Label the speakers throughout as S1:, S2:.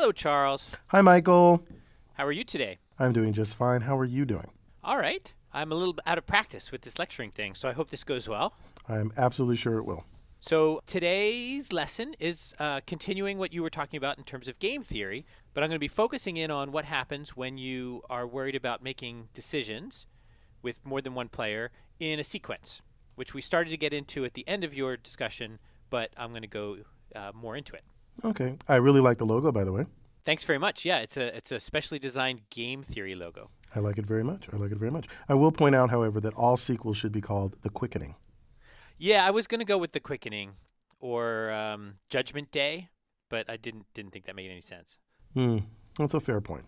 S1: Hello, Charles.
S2: Hi, Michael.
S1: How are you today?
S2: I'm doing just fine. How are you doing?
S1: All right. I'm a little bit out of practice with this lecturing thing, so I hope this goes well.
S2: I'm absolutely sure it will.
S1: So today's lesson is continuing what you were talking about in terms of game theory, but I'm going to be focusing in on what happens when you are worried about making decisions with more than one player in a sequence, which we started to get into at the end of your discussion, but I'm going to go more into it.
S2: Okay. I really like the logo, by the way.
S1: Thanks very much. Yeah, it's a specially designed game theory logo.
S2: I like it very much. I will point out, however, that all sequels should be called The Quickening.
S1: Yeah, I was going to go with The Quickening or Judgment Day, but I didn't think that made any sense.
S2: That's a fair point.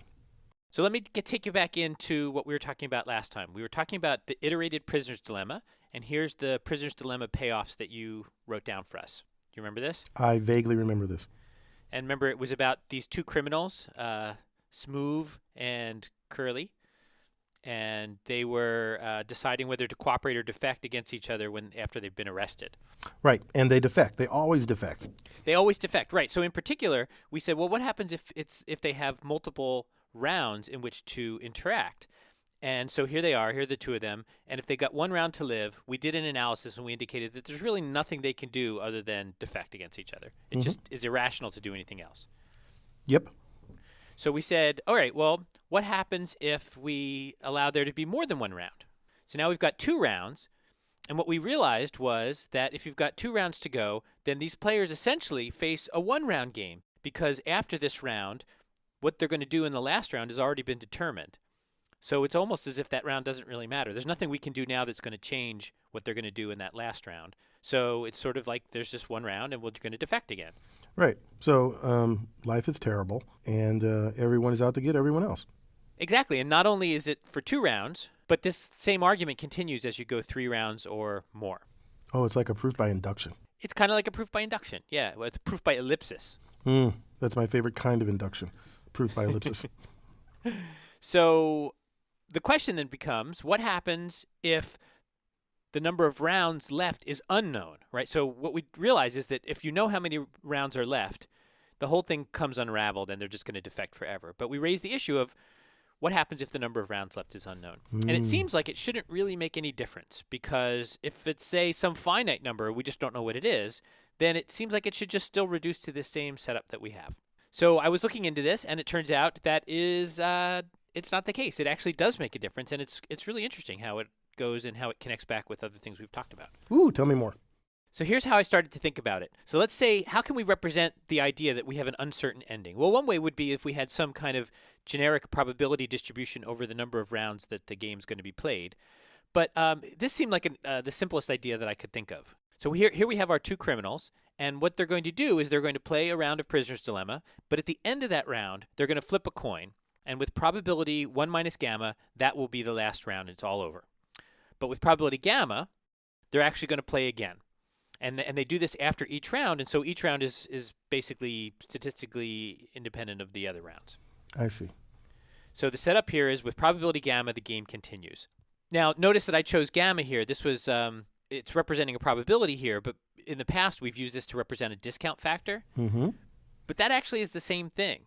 S1: So let me take you back into what we were talking about last time. We were talking about the iterated prisoner's dilemma, and here's the prisoner's dilemma payoffs that you wrote down for us. Do you remember this?
S2: I vaguely remember this.
S1: And remember, it was about these two criminals, Smooth and Curly, and they were deciding whether to cooperate or defect against each other after they've been arrested.
S2: Right, and they defect. They always defect.
S1: They always defect, right. So in particular, we said, well, what happens if they have multiple rounds in which to interact? And so here they are, here are the two of them, and if they got one round to live, we did an analysis and we indicated that there's really nothing they can do other than defect against each other. It just is irrational to do anything else.
S2: Yep.
S1: So we said, all right, well, what happens if we allow there to be more than one round? So now we've got 2 rounds, and what we realized was that if you've got 2 rounds to go, then these players essentially face a 1-round game, because after this round, what they're going to do in the last round has already been determined. So it's almost as if that round doesn't really matter. There's nothing we can do now that's going to change what they're going to do in that last round. So it's sort of like there's just 1 round and we're going to defect again.
S2: Right. So life is terrible, and everyone is out to get everyone else.
S1: Exactly. And not only is it for 2 rounds, but this same argument continues as you go 3 rounds or more.
S2: Oh, it's like a proof by induction.
S1: It's kind of like a proof by induction. Yeah, well, it's proof by ellipsis.
S2: That's my favorite kind of induction, proof by ellipsis.
S1: So the question then becomes, what happens if the number of rounds left is unknown, right? So what we realize is that if you know how many rounds are left, the whole thing comes unraveled and they're just going to defect forever. But we raise the issue of what happens if the number of rounds left is unknown. And it seems like it shouldn't really make any difference, because if it's, say, some finite number, we just don't know what it is, then it seems like it should just still reduce to the same setup that we have. So I was looking into this, and it turns out that is it's not the case. It actually does make a difference, and it's really interesting how it goes and how it connects back with other things we've talked about.
S2: Ooh, tell me more.
S1: So here's how I started to think about it. So let's say, how can we represent the idea that we have an uncertain ending? Well, one way would be if we had some kind of generic probability distribution over the number of rounds that the game's going to be played. But this seemed like the simplest idea that I could think of. So here we have our 2 criminals, and what they're going to do is they're going to play a round of Prisoner's Dilemma, but at the end of that round, they're going to flip a coin, and with probability 1 minus gamma, that will be the last round. It's all over. But with probability gamma, they're actually going to play again. And they do this after each round, and so each round is basically statistically independent of the other rounds.
S2: I see.
S1: So the setup here is with probability gamma, the game continues. Now, notice that I chose gamma here. This was it's representing a probability here, but in the past we've used this to represent a discount factor. But that actually is the same thing,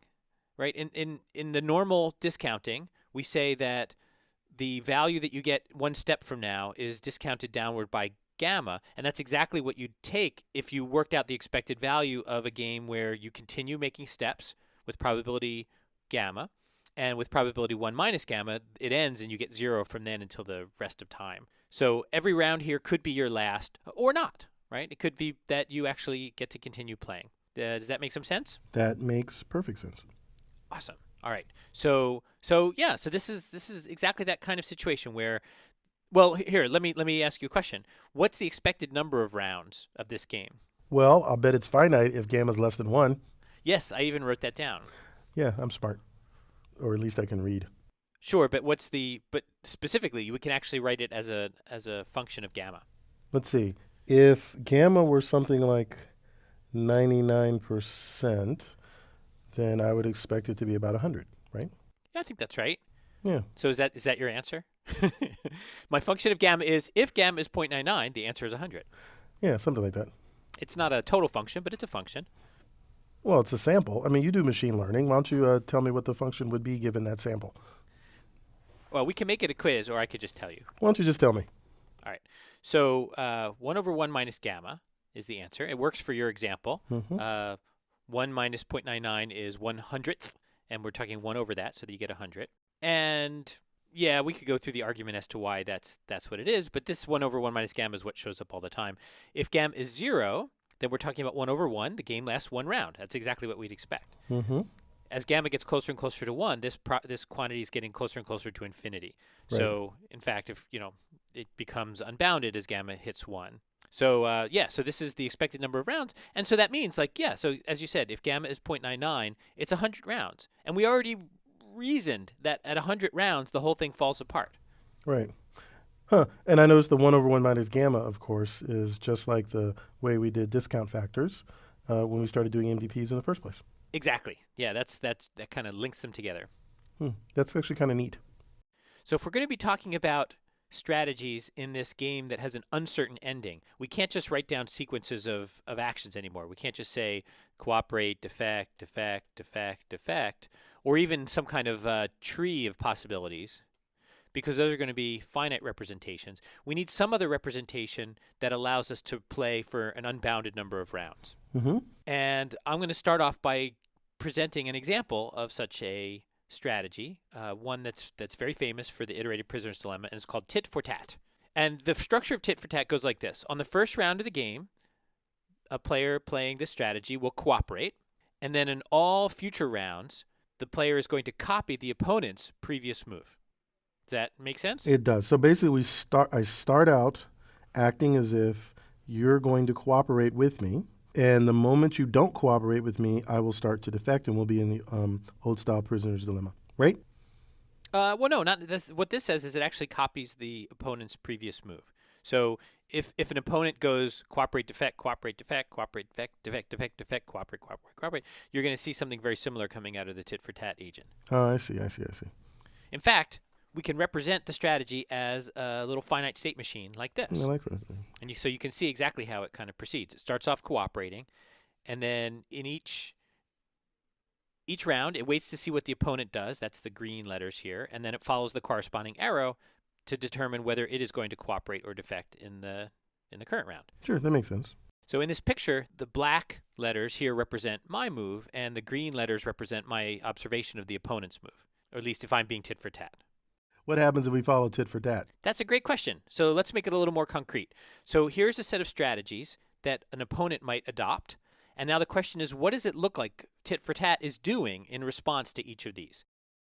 S1: right? In the normal discounting, we say that the value that you get 1 step from now is discounted downward by gamma, and that's exactly what you'd take if you worked out the expected value of a game where you continue making steps with probability gamma, and with probability 1 minus gamma, it ends and you get 0 from then until the rest of time. So every round here could be your last or not, right? It could be that you actually get to continue playing. Does that make some sense?
S2: That makes perfect sense.
S1: Awesome. All right. So this is exactly that kind of situation where, well, here, let me ask you a question. What's the expected number of rounds of this game?
S2: Well, I'll bet it's finite if gamma's less than 1.
S1: Yes, I even wrote that down.
S2: Yeah, I'm smart. Or at least I can read.
S1: Sure, but but specifically, we can actually write it as a function of gamma.
S2: Let's see. If gamma were something like 99%, then I would expect it to be about 100, right?
S1: Yeah, I think that's right.
S2: Yeah.
S1: So is that your answer? My function of gamma is, if gamma is 0.99, the answer is 100.
S2: Yeah, something like that.
S1: It's not a total function, but it's a function.
S2: Well, it's a sample. I mean, you do machine learning. Why don't you tell me what the function would be given that sample?
S1: Well, we can make it a quiz, or I could just tell you.
S2: Why don't you just tell me?
S1: All right. So 1 over 1 minus gamma is the answer. It works for your example.
S2: Mm-hmm.
S1: 1 minus 0.99 is 1/100th, and we're talking 1 over that, so that you get 100. And yeah, we could go through the argument as to why that's what it is, but this 1 over 1 minus gamma is what shows up all the time. If gamma is 0, then we're talking about 1 over 1. The game lasts 1 round. That's exactly what we'd expect.
S2: Mm-hmm.
S1: As gamma gets closer and closer to 1, this quantity is getting closer and closer to infinity.
S2: Right.
S1: So, in fact, if it becomes unbounded as gamma hits 1. So, so this is the expected number of rounds. And so that means, so as you said, if gamma is 0.99, it's 100 rounds. And we already reasoned that at 100 rounds, the whole thing falls apart.
S2: Right. Huh. And I noticed the 1 over 1 minus gamma, of course, is just like the way we did discount factors when we started doing MDPs in the first place.
S1: Exactly. Yeah, that kind of links them together.
S2: That's actually kind of neat.
S1: So if we're going to be talking about strategies in this game that has an uncertain ending, we can't just write down sequences of actions anymore. We can't just say cooperate, defect, defect, defect, defect, or even some kind of tree of possibilities, because those are going to be finite representations. We need some other representation that allows us to play for an unbounded number of rounds.
S2: Mm-hmm.
S1: And I'm going to start off by presenting an example of such a strategy, one that's very famous for the iterated prisoner's dilemma, and it's called tit for tat. And the structure of tit for tat goes like this. On the first round of the game, a player playing this strategy will cooperate, and then in all future rounds, the player is going to copy the opponent's previous move. Does that make sense?
S2: It does. So basically, I start out acting as if you're going to cooperate with me, and the moment you don't cooperate with me, I will start to defect, and we'll be in the old-style prisoner's dilemma, right?
S1: Well, no, not this. What this says is it actually copies the opponent's previous move. So if an opponent goes cooperate, defect, cooperate, defect, cooperate, defect, defect, defect, defect, cooperate, cooperate, cooperate, you're going to see something very similar coming out of the tit for tat agent.
S2: I see.
S1: In fact, we can represent the strategy as a little finite state machine like this.
S2: I like that.
S1: And so you can see exactly how it kind of proceeds. It starts off cooperating, and then in each round, it waits to see what the opponent does. That's the green letters here. And then it follows the corresponding arrow to determine whether it is going to cooperate or defect in the current round.
S2: Sure, that makes sense.
S1: So in this picture, the black letters here represent my move, and the green letters represent my observation of the opponent's move, or at least if I'm being tit for tat.
S2: What happens if we follow tit for tat?
S1: That's a great question. So let's make it a little more concrete. So here's a set of strategies that an opponent might adopt. And now the question is, what does it look like tit for tat is doing in response to each of these?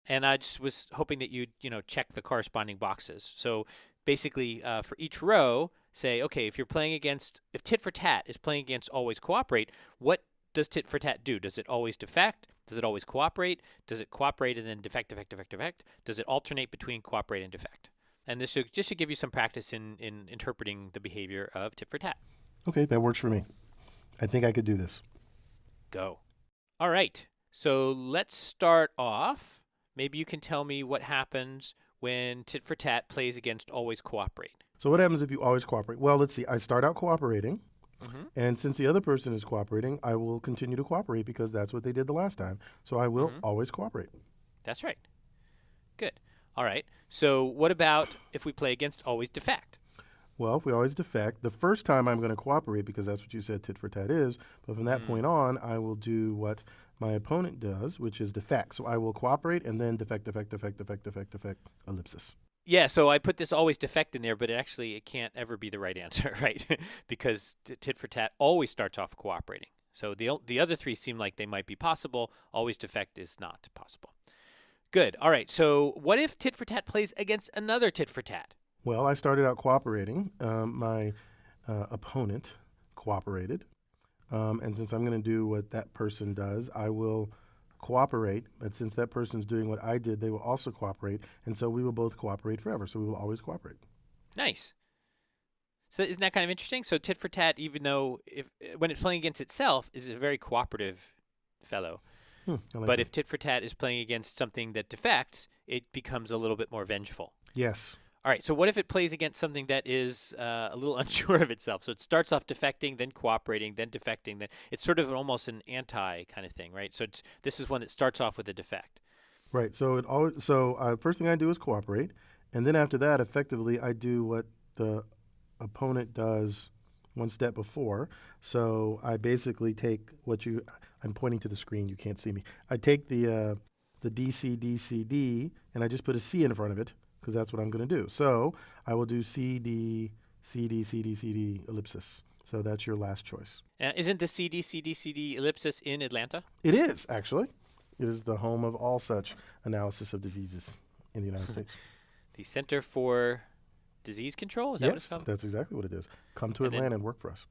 S1: And I just was hoping that you'd, check the corresponding boxes. So basically, for each row, say, okay, if tit for tat is playing against always cooperate, what does tit for tat do? Does it always defect? Does it always cooperate? Does it cooperate and then defect, defect, defect, defect? Does it alternate between cooperate and defect? And this should give you some practice in interpreting the behavior of tit for tat.
S2: Okay, that works for me. I think I could do this.
S1: Go. All right. So let's start off. Maybe you can tell me what happens when tit for tat plays against always cooperate.
S2: So what happens if you always cooperate? Well, let's see. I start out cooperating.
S1: Mm-hmm.
S2: And since the other person is cooperating, I will continue to cooperate because that's what they did the last time. So I will always cooperate.
S1: That's right. Good. All right. So what about if we play against always defect?
S2: Well, if we always defect, the first time I'm going to cooperate because that's what you said tit for tat is. But from that point on, I will do what my opponent does, which is defect. So I will cooperate and then defect, defect, defect, defect, defect, defect, ellipsis.
S1: Yeah, so I put this always defect in there, but it can't ever be the right answer, right? Because tit for tat always starts off cooperating. So the other three seem like they might be possible. Always defect is not possible. Good. All right. So what if tit for tat plays against another tit for tat?
S2: Well, I started out cooperating. My opponent cooperated. And since I'm going to do what that person does, I will cooperate. But since that person's doing what I did, they will also cooperate. And so we will both cooperate forever. So we will always cooperate.
S1: Nice. So isn't that kind of interesting? So tit for tat, even though when it's playing against itself, is a very cooperative fellow. But if tit for tat is playing against something that defects, it becomes a little bit more vengeful.
S2: Yes.
S1: All right, so what if it plays against something that is a little unsure of itself? So it starts off defecting, then cooperating, then defecting. Then it's sort of almost an anti kind of thing, right? So this is one that starts off with a defect.
S2: Right. So first thing I do is cooperate, and then after that, effectively, I do what the opponent does one step before. So I basically take I'm pointing to the screen. You can't see me. I take the DC, and I just put a C in front of it because that's what I'm going to do. So I will do CD, ellipsis. So that's your last choice.
S1: Isn't the CD ellipsis in Atlanta?
S2: It is, actually. It is the home of all such analysis of diseases in the United States.
S1: The Center for Disease Control? Is that what it's called?
S2: That's exactly what it is. Come to Atlanta and work for us.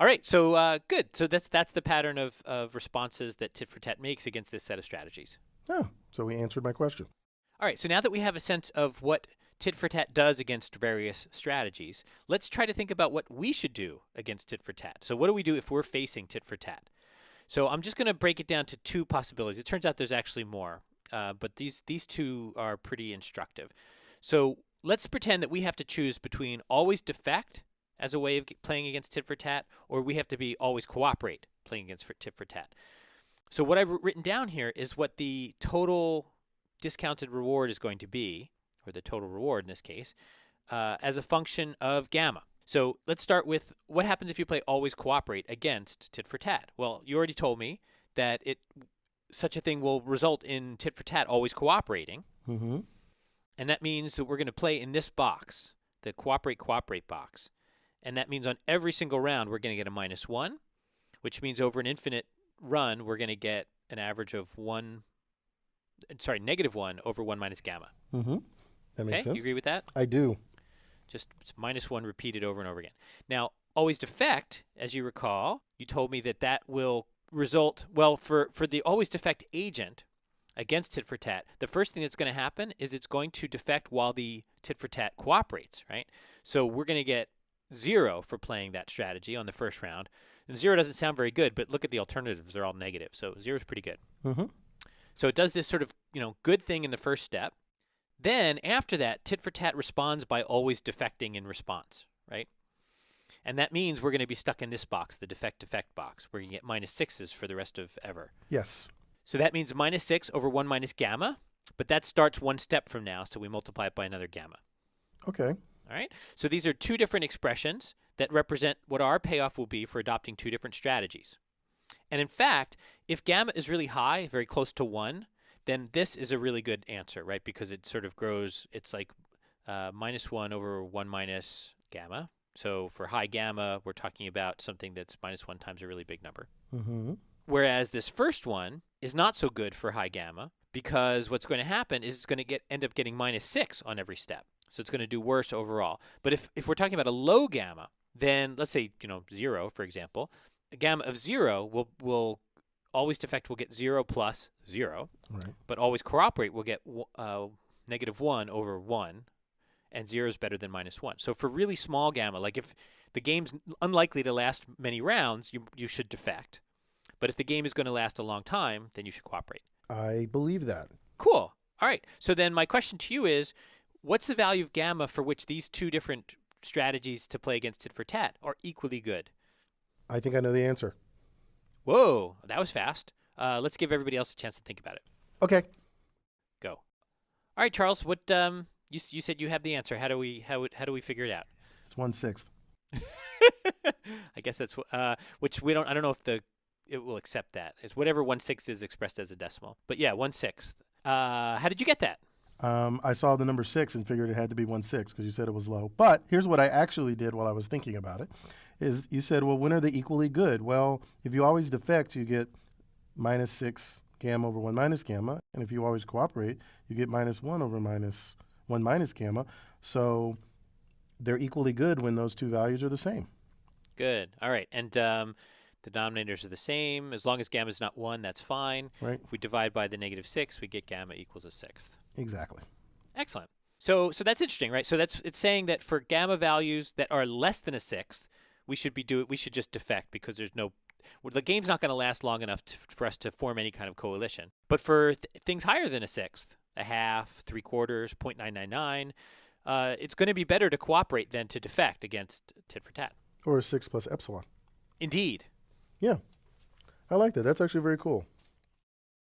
S1: All right, so good. So that's the pattern of responses that Tit for Tat makes against this set of strategies.
S2: Oh, so we answered my question.
S1: All right, so now that we have a sense of what Tit for Tat does against various strategies, let's try to think about what we should do against Tit for Tat. So what do we do if we're facing Tit for Tat? So I'm just going to break it down to two possibilities. It turns out there's actually more, but these two are pretty instructive. So let's pretend that we have to choose between always defect as a way of playing against Tit for Tat, or we have to be always cooperate playing against Tit for Tat. So what I've written down here is what the total discounted reward is going to be, or the total reward in this case, as a function of gamma. So let's start with what happens if you play always cooperate against Tit for Tat. Well, you already told me that such a thing will result in Tit for Tat always cooperating.
S2: Mm-hmm.
S1: And that means that we're going to play in this box, the cooperate box. And that means on every single round, we're going to get a -1, which means over an infinite run, we're going to get an average of -1 over 1 minus gamma.
S2: Mm-hmm. That makes sense.
S1: You agree with that?
S2: I do.
S1: Just it's -1 repeated over and over again. Now, always defect, as you recall, you told me that will result, well, for the always defect agent against Tit for Tat, the first thing that's going to happen is it's going to defect while the Tit for Tat cooperates, right? So we're going to get 0 for playing that strategy on the first round. And 0 doesn't sound very good, but look at the alternatives. They're all negative. So 0 is pretty good.
S2: Mm-hmm.
S1: So it does this sort of, good thing in the first step. Then after that, Tit for Tat responds by always defecting in response, right? And that means we're going to be stuck in this box, the defect box, where you get -6s for the rest of ever.
S2: Yes.
S1: So that means -6 over 1 minus gamma, but that starts one step from now, so we multiply it by another gamma.
S2: Okay.
S1: All right? So these are two different expressions that represent what our payoff will be for adopting two different strategies. And in fact, if gamma is really high, very close to 1, then this is a really good answer, right? Because it sort of grows, it's like -1 over 1 minus gamma. So for high gamma, we're talking about something that's -1 times a really big number.
S2: Mm-hmm.
S1: Whereas this first one is not so good for high gamma, because what's going to happen is it's going to end up getting -6 on every step. So it's going to do worse overall. But if we're talking about a low gamma, then let's say 0, for example, a gamma of 0 will always defect will get 0 plus 0,
S2: Right.
S1: but always cooperate will get -1 over 1, and 0 is better than -1. So for really small gamma, like if the game's unlikely to last many rounds, you should defect. But if the game is going to last a long time, then you should cooperate.
S2: I believe that.
S1: Cool. All right. So then my question to you is, what's the value of gamma for which these two different strategies to play against Tit for Tat are equally good?
S2: I think I know the answer.
S1: Whoa, that was fast. Let's give everybody else a chance to think about it.
S2: Okay.
S1: Go. All right, Charles. What you said you have the answer. How do we figure it out?
S2: It's 1/6.
S1: I guess that's which we don't. I don't know if it will accept that. It's whatever 1/6 is expressed as a decimal. But yeah, 1/6. How did you get that?
S2: I saw the number 6 and figured it had to be 1/6 because you said it was low. But here's what I actually did while I was thinking about it: is you said, well, when are they equally good? Well, if you always defect, you get -6 gamma over 1 minus gamma, and if you always cooperate, you get -1 over 1 minus gamma. So they're equally good when those two values are the same.
S1: Good. All right. And the denominators are the same. As long as gamma is not 1, that's fine.
S2: Right.
S1: If we divide by the -6, we get gamma equals a 1/6.
S2: Exactly.
S1: Excellent. So that's interesting, right? So it's saying that for gamma values that are less than a 1/6, we should just defect because the game's not going to last long enough for us to form any kind of coalition. But for things higher than a 1/6, a half, 3/4, 0.999, it's going to be better to cooperate than to defect against tit for tat.
S2: Or a 6 plus epsilon.
S1: Indeed.
S2: Yeah, I like that. That's actually very cool.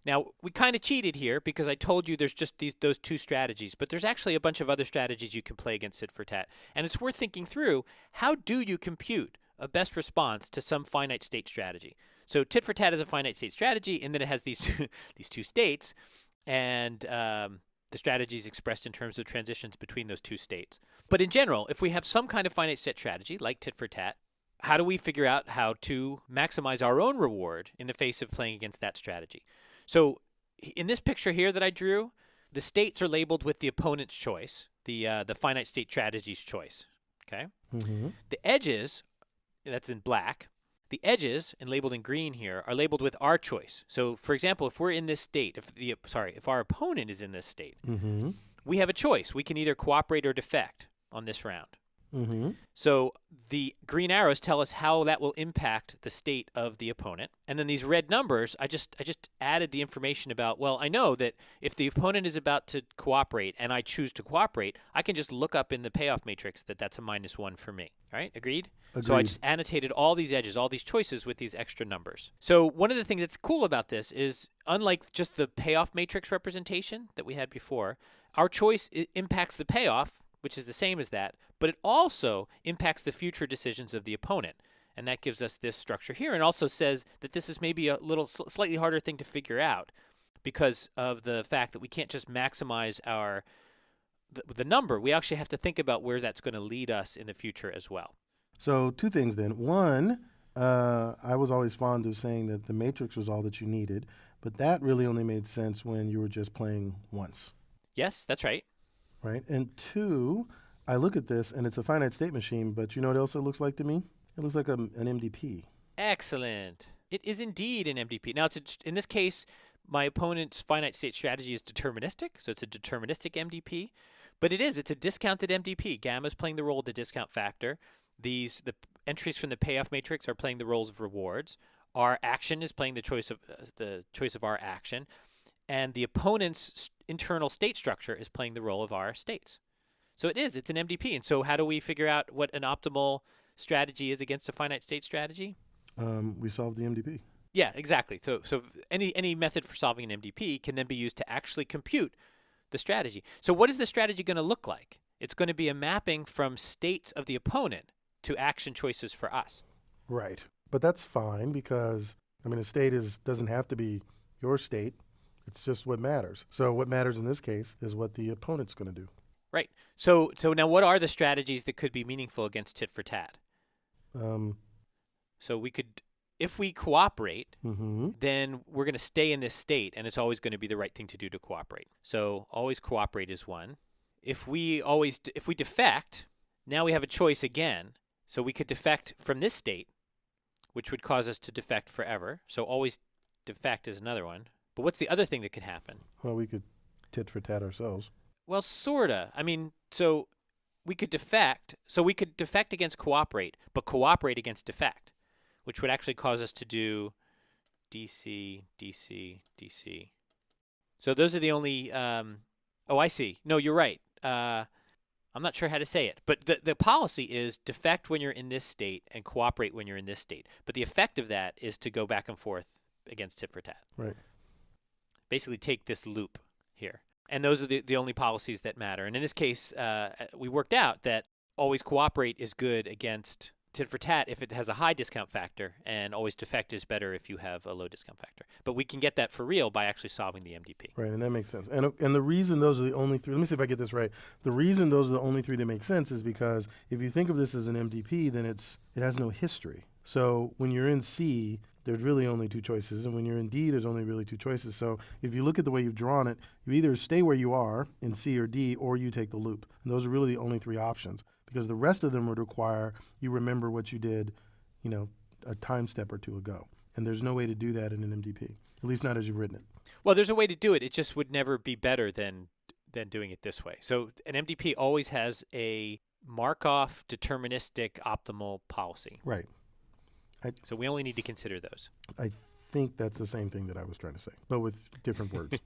S1: Now, we kind of cheated here because I told you there's just those two strategies, but there's actually a bunch of other strategies you can play against tit for tat. And it's worth thinking through, how do you compute a best response to some finite state strategy? So tit for tat is a finite state strategy, and then it has these, these two states, and the strategy is expressed in terms of transitions between those two states. But in general, if we have some kind of finite state strategy, like tit for tat, how do we figure out how to maximize our own reward in the face of playing against that strategy? So in this picture here that I drew, the states are labeled with the opponent's choice, the finite state strategy's choice. Okay.
S2: Mm-hmm.
S1: The edges, that's in black, the edges, and labeled in green here, are labeled with our choice. So for example, if we're in this state, if our opponent is in this state,
S2: Mm-hmm.
S1: we have a choice. We can either cooperate or defect on this round.
S2: Mm-hmm.
S1: So the green arrows tell us how that will impact the state of the opponent. And then these red numbers, I just added the information about, well, I know that if the opponent is about to cooperate and I choose to cooperate, I can just look up in the payoff matrix that that's a -1 for me. All right, agreed? So I just annotated all these edges, all these choices with these extra numbers. So one of the things that's cool about this is, unlike just the payoff matrix representation that we had before, our choice impacts the payoff, which is the same as that, but it also impacts the future decisions of the opponent. And that gives us this structure here, and also says that this is maybe a little slightly harder thing to figure out because of the fact that we can't just maximize the number. We actually have to think about where that's going to lead us in the future as well.
S2: So two things then. One, I was always fond of saying that the matrix was all that you needed, but that really only made sense when you were just playing once.
S1: Yes, that's right.
S2: Right? And two, I look at this and it's a finite state machine, but you know what else it looks like to me? It looks like an MDP.
S1: Excellent. It is indeed an MDP. Now, in this case, my opponent's finite state strategy is deterministic, so it's a deterministic MDP. But it's a discounted MDP. Gamma is playing the role of the discount factor. The entries from the payoff matrix are playing the roles of rewards. Our action is playing the choice of our action. And the opponent's internal state structure is playing the role of our states. So it's an MDP. And so how do we figure out what an optimal strategy is against a finite state strategy?
S2: We solved the MDP.
S1: Yeah, exactly. So any method for solving an MDP can then be used to actually compute the strategy. So what is the strategy going to look like? It's going to be a mapping from states of the opponent to action choices for us.
S2: Right. But that's fine because, I mean, a state doesn't have to be your state. It's just what matters. So what matters in this case is what the opponent's going to do.
S1: Right. So now what are the strategies that could be meaningful against tit for tat? So we could, if we cooperate, then we're going to stay in this state, and it's always going to be the right thing to do to cooperate. So always cooperate is one. If we defect, now we have a choice again. So we could defect from this state, which would cause us to defect forever. So always defect is another one. But what's the other thing that could happen?
S2: Well, we could tit for tat ourselves.
S1: Well, sorta. I mean, so we could defect. So we could defect against cooperate, but cooperate against defect, which would actually cause us to do DC, DC, DC. So those are the only. Oh, I see. No, you're right. I'm not sure how to say it, but the policy is defect when you're in this state and cooperate when you're in this state. But the effect of that is to go back and forth against tit for tat.
S2: Right.
S1: Basically take this loop here. And those are the only policies that matter. And in this case, we worked out that always cooperate is good against tit for tat if it has a high discount factor, and always defect is better if you have a low discount factor. But we can get that for real by actually solving the MDP.
S2: Right, and that makes sense. And the reason those are the only three, let me see if I get this right. The reason those are the only three that make sense is because if you think of this as an MDP, then it has no history. So when you're in C, there's really only two choices, and when you're in D, there's only really two choices. So if you look at the way you've drawn it, you either stay where you are in C or D, or you take the loop. And those are really the only three options, because the rest of them would require you remember what you did, a time step or two ago. And there's no way to do that in an MDP, at least not as you've written it.
S1: Well, there's a way to do it. It just would never be better than doing it this way. So an MDP always has a Markov deterministic optimal policy.
S2: Right.
S1: So we only need to consider those.
S2: I think that's the same thing that I was trying to say, but with different words.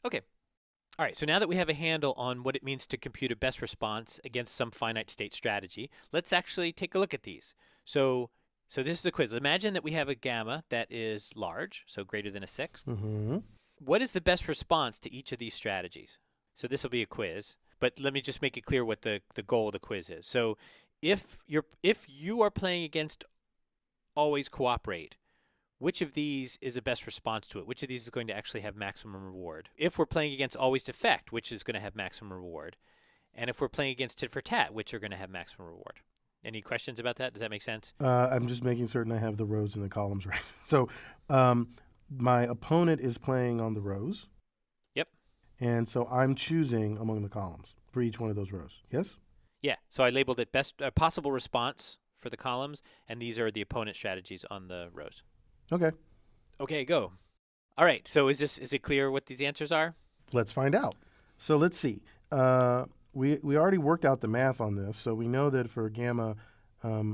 S1: Okay. All right, so now that we have a handle on what it means to compute a best response against some finite state strategy, let's actually take a look at these. So this is a quiz. Imagine that we have a gamma that is large, so greater than a sixth.
S2: Mm-hmm.
S1: What is the best response to each of these strategies? So this will be a quiz, but let me just make it clear what the goal of the quiz is. So if you are playing against always cooperate, which of these is the best response to it? Which of these is going to actually have maximum reward? If we're playing against always defect, which is going to have maximum reward? And if we're playing against tit for tat, which are going to have maximum reward? Any questions about that? Does that make sense?
S2: I'm just making certain I have the rows and the columns right. So my opponent is playing on the rows.
S1: Yep.
S2: And so I'm choosing among the columns for each one of those rows. Yes?
S1: Yeah. So I labeled it best possible response for the columns, and these are the opponent strategies on the rows.
S2: Okay.
S1: Okay, go. All right. So is it clear what these answers are?
S2: Let's find out. So let's see. We already worked out the math on this, so we know that for gamma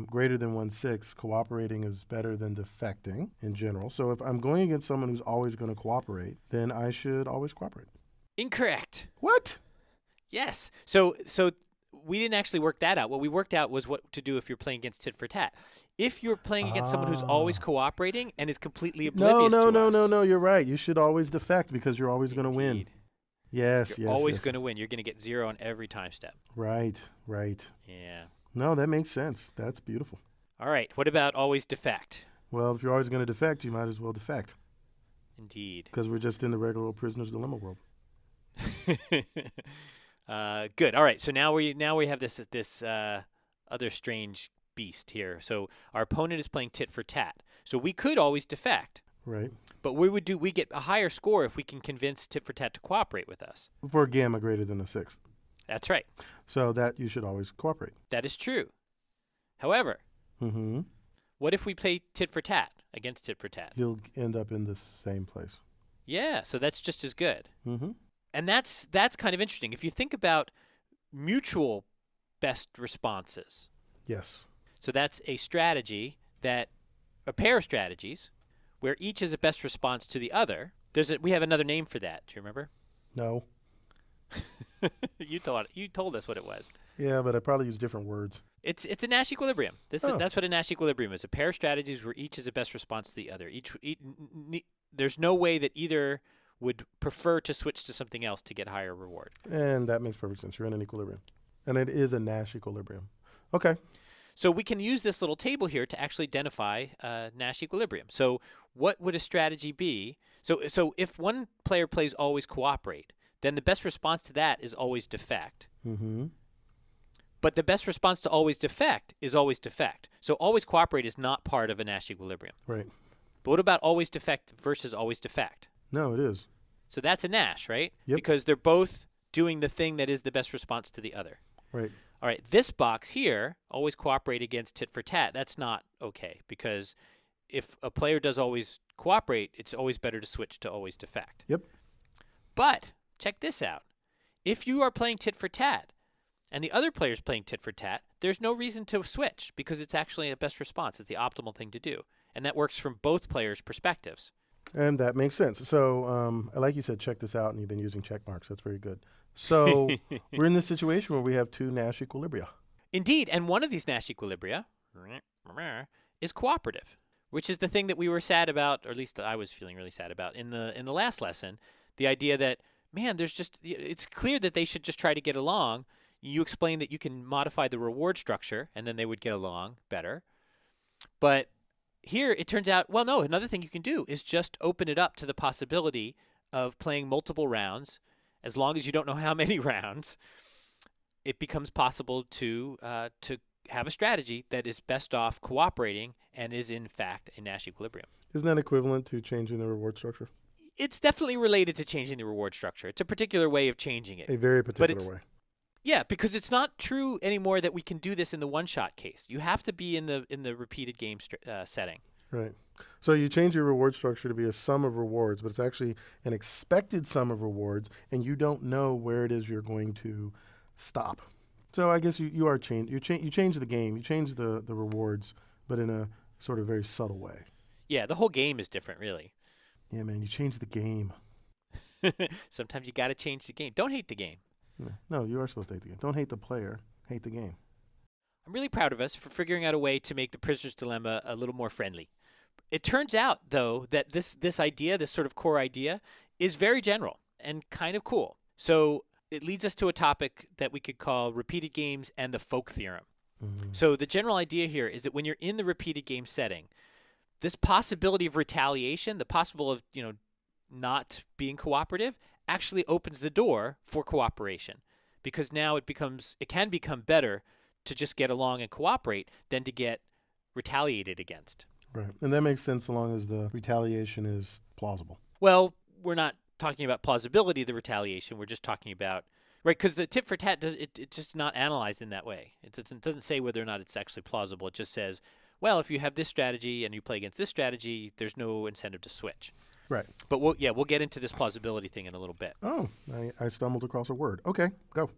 S2: greater than 1/6, cooperating is better than defecting in general. So if I'm going against someone who's always going to cooperate, then I should always cooperate.
S1: Incorrect.
S2: What?
S1: Yes. So we didn't actually work that out. What we worked out was what to do if you're playing against tit for tat. If you're playing against someone who's always cooperating and is completely oblivious to us.
S2: No, you're right. You should always defect because you're always going to win.
S1: Indeed.
S2: Yes,
S1: You're always going to win. You're going to get 0 on every time step.
S2: Right.
S1: Yeah.
S2: No, that makes sense. That's beautiful.
S1: All right. What about always defect?
S2: Well, if you're always going to defect, you might as well defect.
S1: Indeed.
S2: Because we're just in the regular old prisoner's dilemma world.
S1: Good. All right. So now we have this other strange beast here. So our opponent is playing tit for tat. So we could always defect.
S2: Right.
S1: But we get a higher score if we can convince tit for tat to cooperate with us.
S2: For gamma greater than 1/6.
S1: That's right.
S2: So that you should always cooperate.
S1: That is true. However,
S2: Mm-hmm.
S1: what if we play tit for tat against tit for tat?
S2: You'll end up in the same place.
S1: Yeah. So that's just as good.
S2: Mm-hmm.
S1: And that's kind of interesting. If you think about mutual best responses.
S2: Yes.
S1: So that's a strategy a pair of strategies where each is a best response to the other. We have another name for that. Do you remember?
S2: No.
S1: You told us what it was.
S2: Yeah, but I probably use different words.
S1: It's a Nash equilibrium. That's what a Nash equilibrium is. A pair of strategies where each is a best response to the other. There's no way that either would prefer to switch to something else to get higher reward.
S2: And that makes perfect sense. You're in an equilibrium. And it is a Nash equilibrium. Okay.
S1: So we can use this little table here to actually identify Nash equilibrium. So what would a strategy be? So if one player plays always cooperate, then the best response to that is always defect.
S2: Mm-hmm.
S1: But the best response to always defect is always defect. So always cooperate is not part of a Nash equilibrium.
S2: Right.
S1: But what about always defect versus always defect?
S2: No, it is.
S1: So that's a Nash, right?
S2: Yep.
S1: Because they're both doing the thing that is the best response to the other.
S2: Right.
S1: All right, this box here, always cooperate against tit for tat, that's not okay because if a player does always cooperate, it's always better to switch to always defect.
S2: Yep.
S1: But check this out. If you are playing tit for tat and the other player is playing tit for tat, there's no reason to switch because it's actually a best response. It's the optimal thing to do. And that works from both players' perspectives.
S2: And that makes sense. So, like you said, check this out, and you've been using check marks. That's very good. So, we're in this situation where we have two Nash equilibria.
S1: Indeed, and one of these Nash equilibria is cooperative, which is the thing that we were sad about, or at least I was feeling really sad about in the last lesson. The idea that, man, it's clear that they should just try to get along. You explained that you can modify the reward structure, and then they would get along better. But here it turns out, well, no, another thing you can do is just open it up to the possibility of playing multiple rounds. As long as you don't know how many rounds, it becomes possible to have a strategy that is best off cooperating and is, in fact, a Nash equilibrium.
S2: Isn't that equivalent to changing the reward structure?
S1: It's definitely related to changing the reward structure. It's a particular way of changing it.
S2: A very particular way.
S1: Yeah, because it's not true anymore that we can do this in the one-shot case. You have to be in the repeated game setting.
S2: Right. So you change your reward structure to be a sum of rewards, but it's actually an expected sum of rewards, and you don't know where it is you're going to stop. So I guess you are change. You change the game. You change the rewards, but in a sort of very subtle way.
S1: Yeah, the whole game is different, really.
S2: Yeah, man, you change the game.
S1: Sometimes you got to change the game. Don't hate the game.
S2: No, you are supposed to hate the game. Don't hate the player. Hate the game.
S1: I'm really proud of us for figuring out a way to make the prisoner's dilemma a little more friendly. It turns out, though, that this idea, this sort of core idea, is very general and kind of cool. So it leads us to a topic that we could call repeated games and the folk theorem. So the general idea here is that when you're in the repeated game setting, this possibility of retaliation, the possible of not being cooperative, actually opens the door for cooperation, because now it can become better to just get along and cooperate than to get retaliated against.
S2: Right. And that makes sense so long as the retaliation is plausible.
S1: Well, we're not talking about plausibility of the retaliation. We're just talking about, right, because the tit for tat, it's just not analyzed in that way. It doesn't say whether or not it's actually plausible. It just says, well, if you have this strategy and you play against this strategy, there's no incentive to switch.
S2: Right.
S1: But we'll get into this plausibility thing in a little bit.
S2: Oh, I stumbled across a word. Okay, go.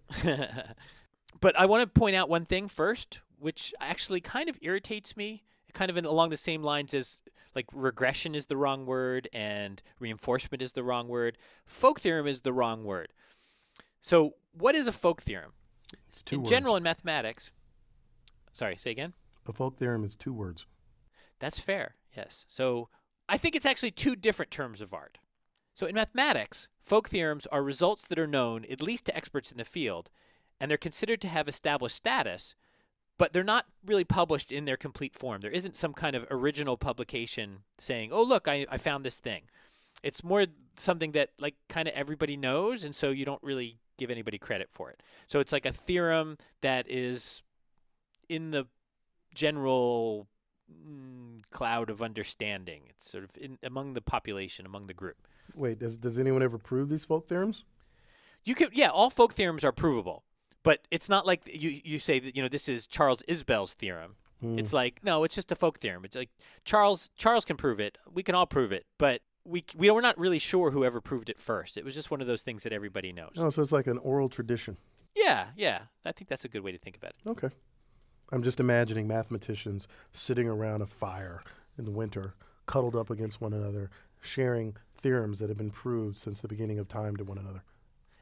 S1: But I want to point out one thing first, which actually kind of irritates me, kind of along the same lines as like regression is the wrong word and reinforcement is the wrong word. Folk theorem is the wrong word. So what is a folk theorem?
S2: It's two
S1: in
S2: words.
S1: general, in mathematics. Sorry, say again?
S2: A folk theorem is 2 words.
S1: That's fair, yes. So I think it's actually 2 different terms of art. So in mathematics, folk theorems are results that are known, at least to experts in the field, and they're considered to have established status, but they're not really published in their complete form. There isn't some kind of original publication saying, oh, look, I found this thing. It's more something that like kind of everybody knows, and so you don't really give anybody credit for it. So it's like a theorem that is in the general cloud of understanding. It's sort of among the population, among the group.
S2: Wait, does anyone ever prove these folk theorems?
S1: All folk theorems are provable, but it's not like you say that this is Charles Isbell's theorem. It's like, no, it's just a folk theorem. It's like Charles can prove it. We can all prove it, but we're not really sure whoever proved it first. It was just one of those things that everybody knows.
S2: Oh, so it's like an oral tradition.
S1: Yeah. I think that's a good way to think about it.
S2: Okay. I'm just imagining mathematicians sitting around a fire in the winter, cuddled up against one another, sharing theorems that have been proved since the beginning of time to one another.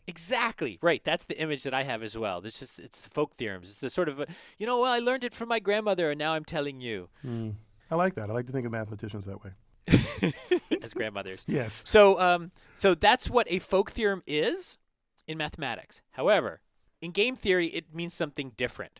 S1: Exactly. Right. That's the image that I have as well. It's the folk theorems. It's the sort of, I learned it from my grandmother and now I'm telling you.
S2: I like that. I like to think of mathematicians that way.
S1: As grandmothers.
S2: Yes.
S1: So that's what a folk theorem is in mathematics. However, in game theory, it means something different.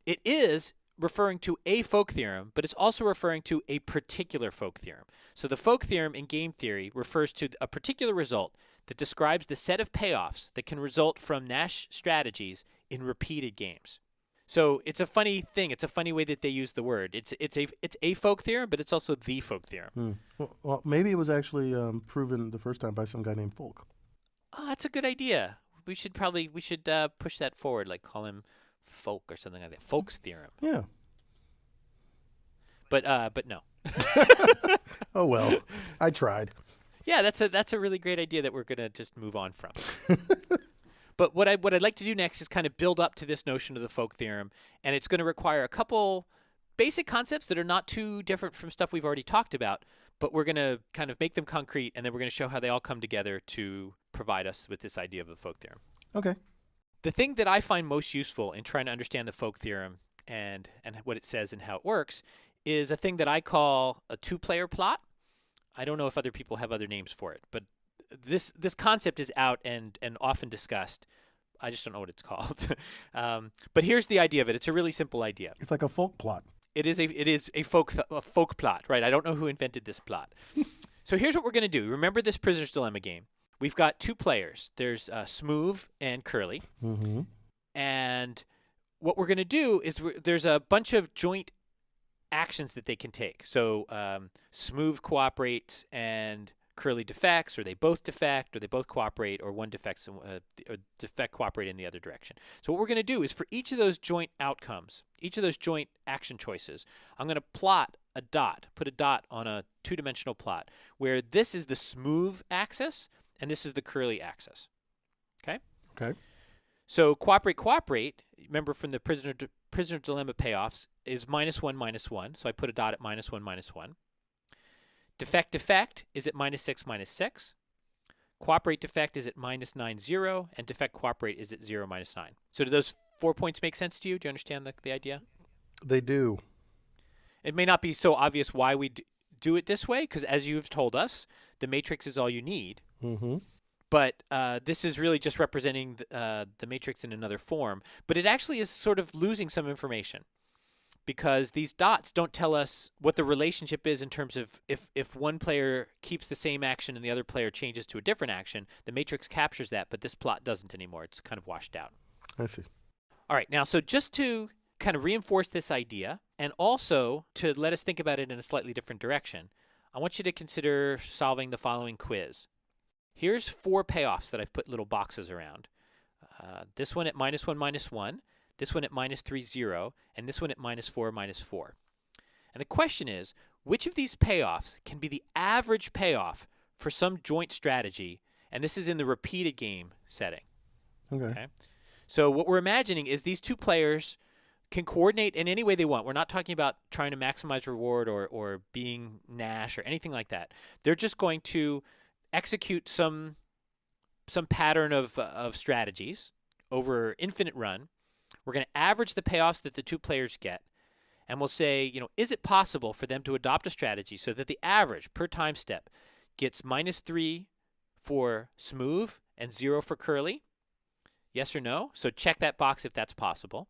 S1: It is referring to a folk theorem, but it's also referring to a particular folk theorem. So the folk theorem in game theory refers to a particular result that describes the set of payoffs that can result from Nash strategies in repeated games. So it's a funny thing. It's a funny way that they use the word. It's a folk theorem, but it's also the folk theorem.
S2: Well, maybe it was actually proven the first time by some guy named Folk.
S1: Oh, that's a good idea. We should push that forward, like call him Folk or something like that. Folk's theorem.
S2: Yeah.
S1: But no.
S2: Oh well, I tried.
S1: Yeah, that's a really great idea that we're gonna just move on from. But what I'd like to do next is kind of build up to this notion of the folk theorem, and it's going to require a couple basic concepts that are not too different from stuff we've already talked about, but we're going to kind of make them concrete, and then we're going to show how they all come together to provide us with this idea of the folk theorem.
S2: Okay.
S1: The thing that I find most useful in trying to understand the folk theorem and what it says and how it works is a thing that I call a 2-player plot. I don't know if other people have other names for it, but this concept is out and often discussed. I just don't know what it's called. But here's the idea of it. It's a really simple idea.
S2: It's like a folk plot.
S1: It is a folk plot, right? I don't know who invented this plot. So here's what we're going to do. Remember this Prisoner's Dilemma game. We've got 2 players. There's Smooth and Curly.
S2: Mm-hmm.
S1: And what we're going to do is there's a bunch of joint actions that they can take. So Smooth cooperates and Curly defects, or they both defect, or they both cooperate, or one defects, or defect cooperate in the other direction. So what we're going to do is for each of those joint outcomes, each of those joint action choices, I'm going to plot a dot, put a dot on a 2-dimensional plot, where this is the Smooth axis, and this is the Curly axis. Okay?
S2: Okay.
S1: So cooperate, remember from the Prisoner Dilemma payoffs, is -1, -1. So I put a dot at -1, -1. Defect is at -6, -6. cooperate defect is at -9, 0, and defect cooperate is at 0, -9. So do those 4 points make sense to you? Do you understand the idea?
S2: They do.
S1: It may not be so obvious why we do it this way, because as you've told us, the matrix is all you need.
S2: Mm-hmm.
S1: But this is really just representing the matrix in another form. But it actually is sort of losing some information, because these dots don't tell us what the relationship is in terms of if one player keeps the same action and the other player changes to a different action. The matrix captures that, but this plot doesn't anymore. It's kind of washed out.
S2: I see.
S1: All right, now, so just to kind of reinforce this idea, and also to let us think about it in a slightly different direction, I want you to consider solving the following quiz. Here's 4 payoffs that I've put little boxes around. This one at -1, -1, this one at -3, 0, and this one at -4, -4. And the question is, which of these payoffs can be the average payoff for some joint strategy? And this is in the repeated game setting.
S2: Okay.
S1: So what we're imagining is these two players can coordinate in any way they want. We're not talking about trying to maximize reward or being Nash or anything like that. They're just going to execute some pattern of strategies over infinite run. We're going to average the payoffs that the two players get, and we'll say, is it possible for them to adopt a strategy so that the average per time step gets -3 for smooth and 0 for curly? Yes or no? So check that box if that's possible.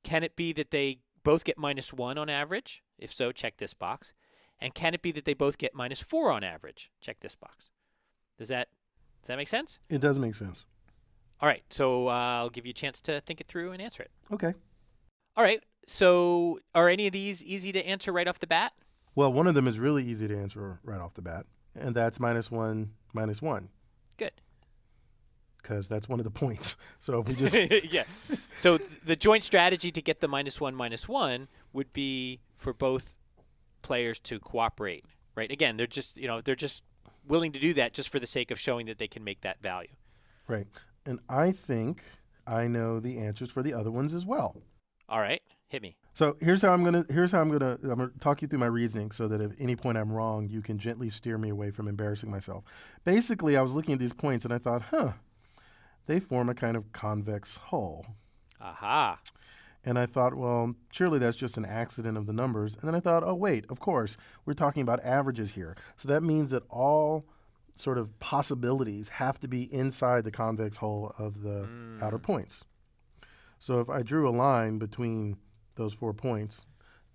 S1: Can it be that they both get -1 on average? If so, check this box. And can it be that they both get -4 on average? Check this box. Does that make sense?
S2: It does make sense.
S1: All right, so I'll give you a chance to think it through and answer it.
S2: Okay.
S1: All right, so are any of these easy to answer right off the bat?
S2: Well, one of them is really easy to answer right off the bat, and that's -1, -1.
S1: Good.
S2: Because that's one of the points. So if we just
S1: yeah. So the joint strategy to get the -1, -1 would be for both players to cooperate, right? Again, they're just willing to do that just for the sake of showing that they can make that value.
S2: Right. And I think I know the answers for the other ones as well.
S1: All right, hit me.
S2: So here's how I'm gonna talk you through my reasoning so that at any point I'm wrong, you can gently steer me away from embarrassing myself. Basically, I was looking at these points and I thought, they form a kind of convex hull.
S1: Aha.
S2: And I thought, well, surely that's just an accident of the numbers. And then I thought, oh, wait, of course, we're talking about averages here. So that means that all sort of possibilities have to be inside the convex hull of the outer points. So if I drew a line between those 4 points,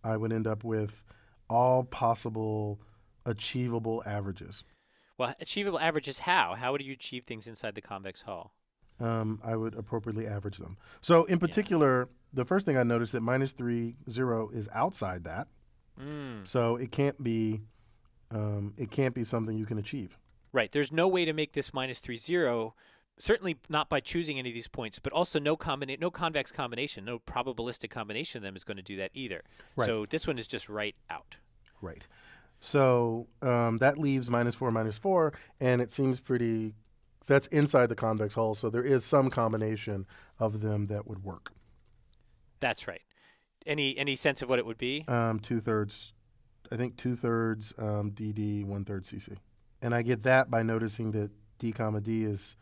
S2: I would end up with all possible achievable averages.
S1: Well, achievable averages how? How would you achieve things inside the convex hull?
S2: I would appropriately average them. So in particular, the first thing I noticed that -3, 0 is outside that. So it can't be something you can achieve.
S1: Right. There's no way to make this -3, 0, certainly not by choosing any of these points, but also no convex combination, no probabilistic combination of them is going to do that either.
S2: Right.
S1: So this one is just right out.
S2: Right. So that leaves -4, -4, and it seems that's inside the convex hull, so there is some combination of them that would work.
S1: That's right. Any sense of what it would be?
S2: 2/3, I think 2/3 DD, 1/3 CC. And I get that by noticing that D comma D is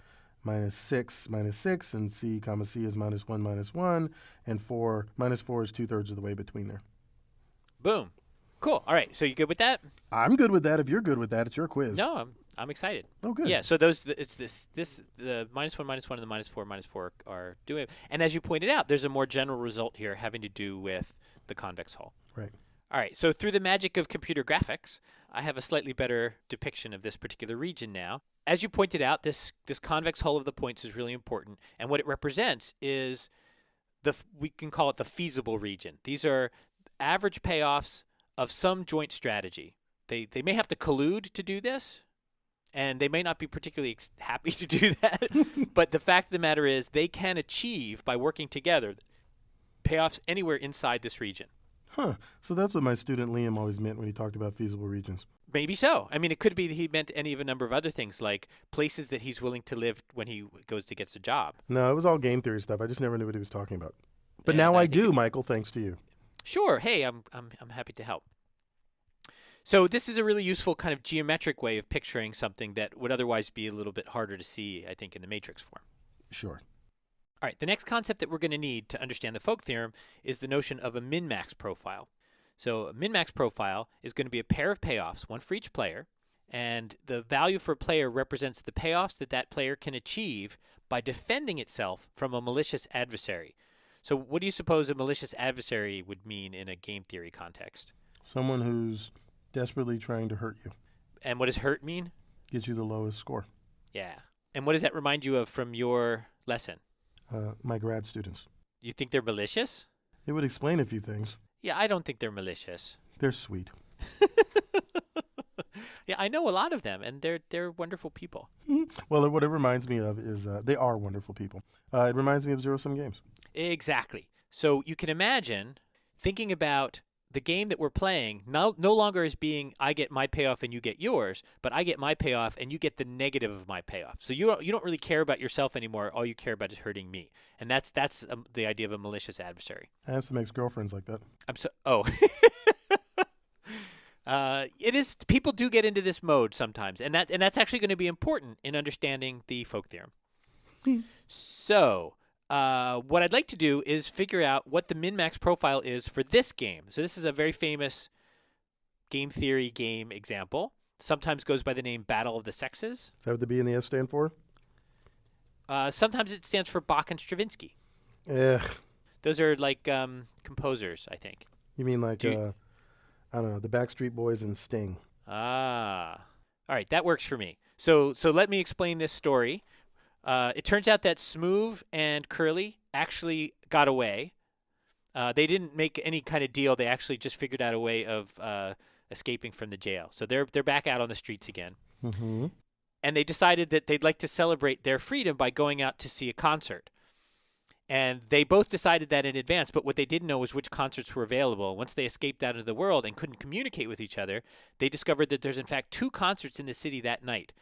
S2: -6, -6, and C comma C is -1, -1, and -4 is 2/3 of the way between there.
S1: Boom. Cool. All right. So you good with that?
S2: I'm good with that. If you're good with that, it's your quiz.
S1: No, I'm excited.
S2: Oh, good.
S1: Yeah. So the -1, -1, and the -4, -4 are doing. And as you pointed out, there's a more general result here having to do with the convex hull.
S2: Right.
S1: All right. So through the magic of computer graphics, I have a slightly better depiction of this particular region now. As you pointed out, this convex hull of the points is really important, and what it represents is we can call it the feasible region. These are average payoffs of some joint strategy. They may have to collude to do this, and they may not be particularly happy to do that, but the fact of the matter is they can achieve, by working together, payoffs anywhere inside this region.
S2: So that's what my student Liam always meant when he talked about feasible regions.
S1: Maybe so. I mean, it could be that he meant any of a number of other things, like places that he's willing to live when he goes to get a job.
S2: No, it was all game theory stuff. I just never knew what he was talking about. But
S1: And
S2: now I do, Michael, thanks to you.
S1: Sure. Hey, I'm happy to help. So this is a really useful kind of geometric way of picturing something that would otherwise be a little bit harder to see, I think, in the matrix form.
S2: Sure.
S1: All right, the next concept that we're going to need to understand the Folk theorem is the notion of a min-max profile. So a min-max profile is going to be a pair of payoffs, one for each player, and the value for a player represents the payoffs that that player can achieve by defending itself from a malicious adversary. So what do you suppose a malicious adversary would mean in a game theory context?
S2: Someone who's desperately trying to hurt you.
S1: And what does hurt mean?
S2: Get you the lowest score.
S1: Yeah. And what does that remind you of from your lesson?
S2: My grad students.
S1: You think they're malicious?
S2: It would explain a few things.
S1: Yeah, I don't think they're malicious.
S2: They're sweet.
S1: Yeah, I know a lot of them, and they're wonderful people.
S2: Well, what it reminds me of is they are wonderful people. It reminds me of zero-sum games.
S1: Exactly. So you can imagine thinking about the game that we're playing no longer as being I get my payoff and you get yours, but I get my payoff and you get the negative of my payoff. So you don't really care about yourself anymore. All you care about is hurting me, and that's the idea of a malicious adversary.
S2: I have some ex-girlfriends like that.
S1: It is. People do get into this mode sometimes, and that's actually going to be important in understanding the Folk theorem. So. What I'd like to do is figure out what the min-max profile is for this game. So this is a very famous game theory game example. Sometimes goes by the name Battle of the Sexes.
S2: Is that what the B and the S stand for?
S1: Sometimes it stands for Bach and Stravinsky.
S2: Ugh.
S1: Those are like composers, I think.
S2: You mean like, I don't know, the Backstreet Boys and Sting.
S1: Ah. All right, that works for me. So let me explain this story. It turns out that Smoove and Curly actually got away. They didn't make any kind of deal. They actually just figured out a way of escaping from the jail. So they're back out on the streets again.
S2: Mm-hmm.
S1: And they decided that they'd like to celebrate their freedom by going out to see a concert. And they both decided that in advance, but what they didn't know was which concerts were available. Once they escaped out of the world and couldn't communicate with each other, they discovered that there's in fact 2 concerts in the city that night.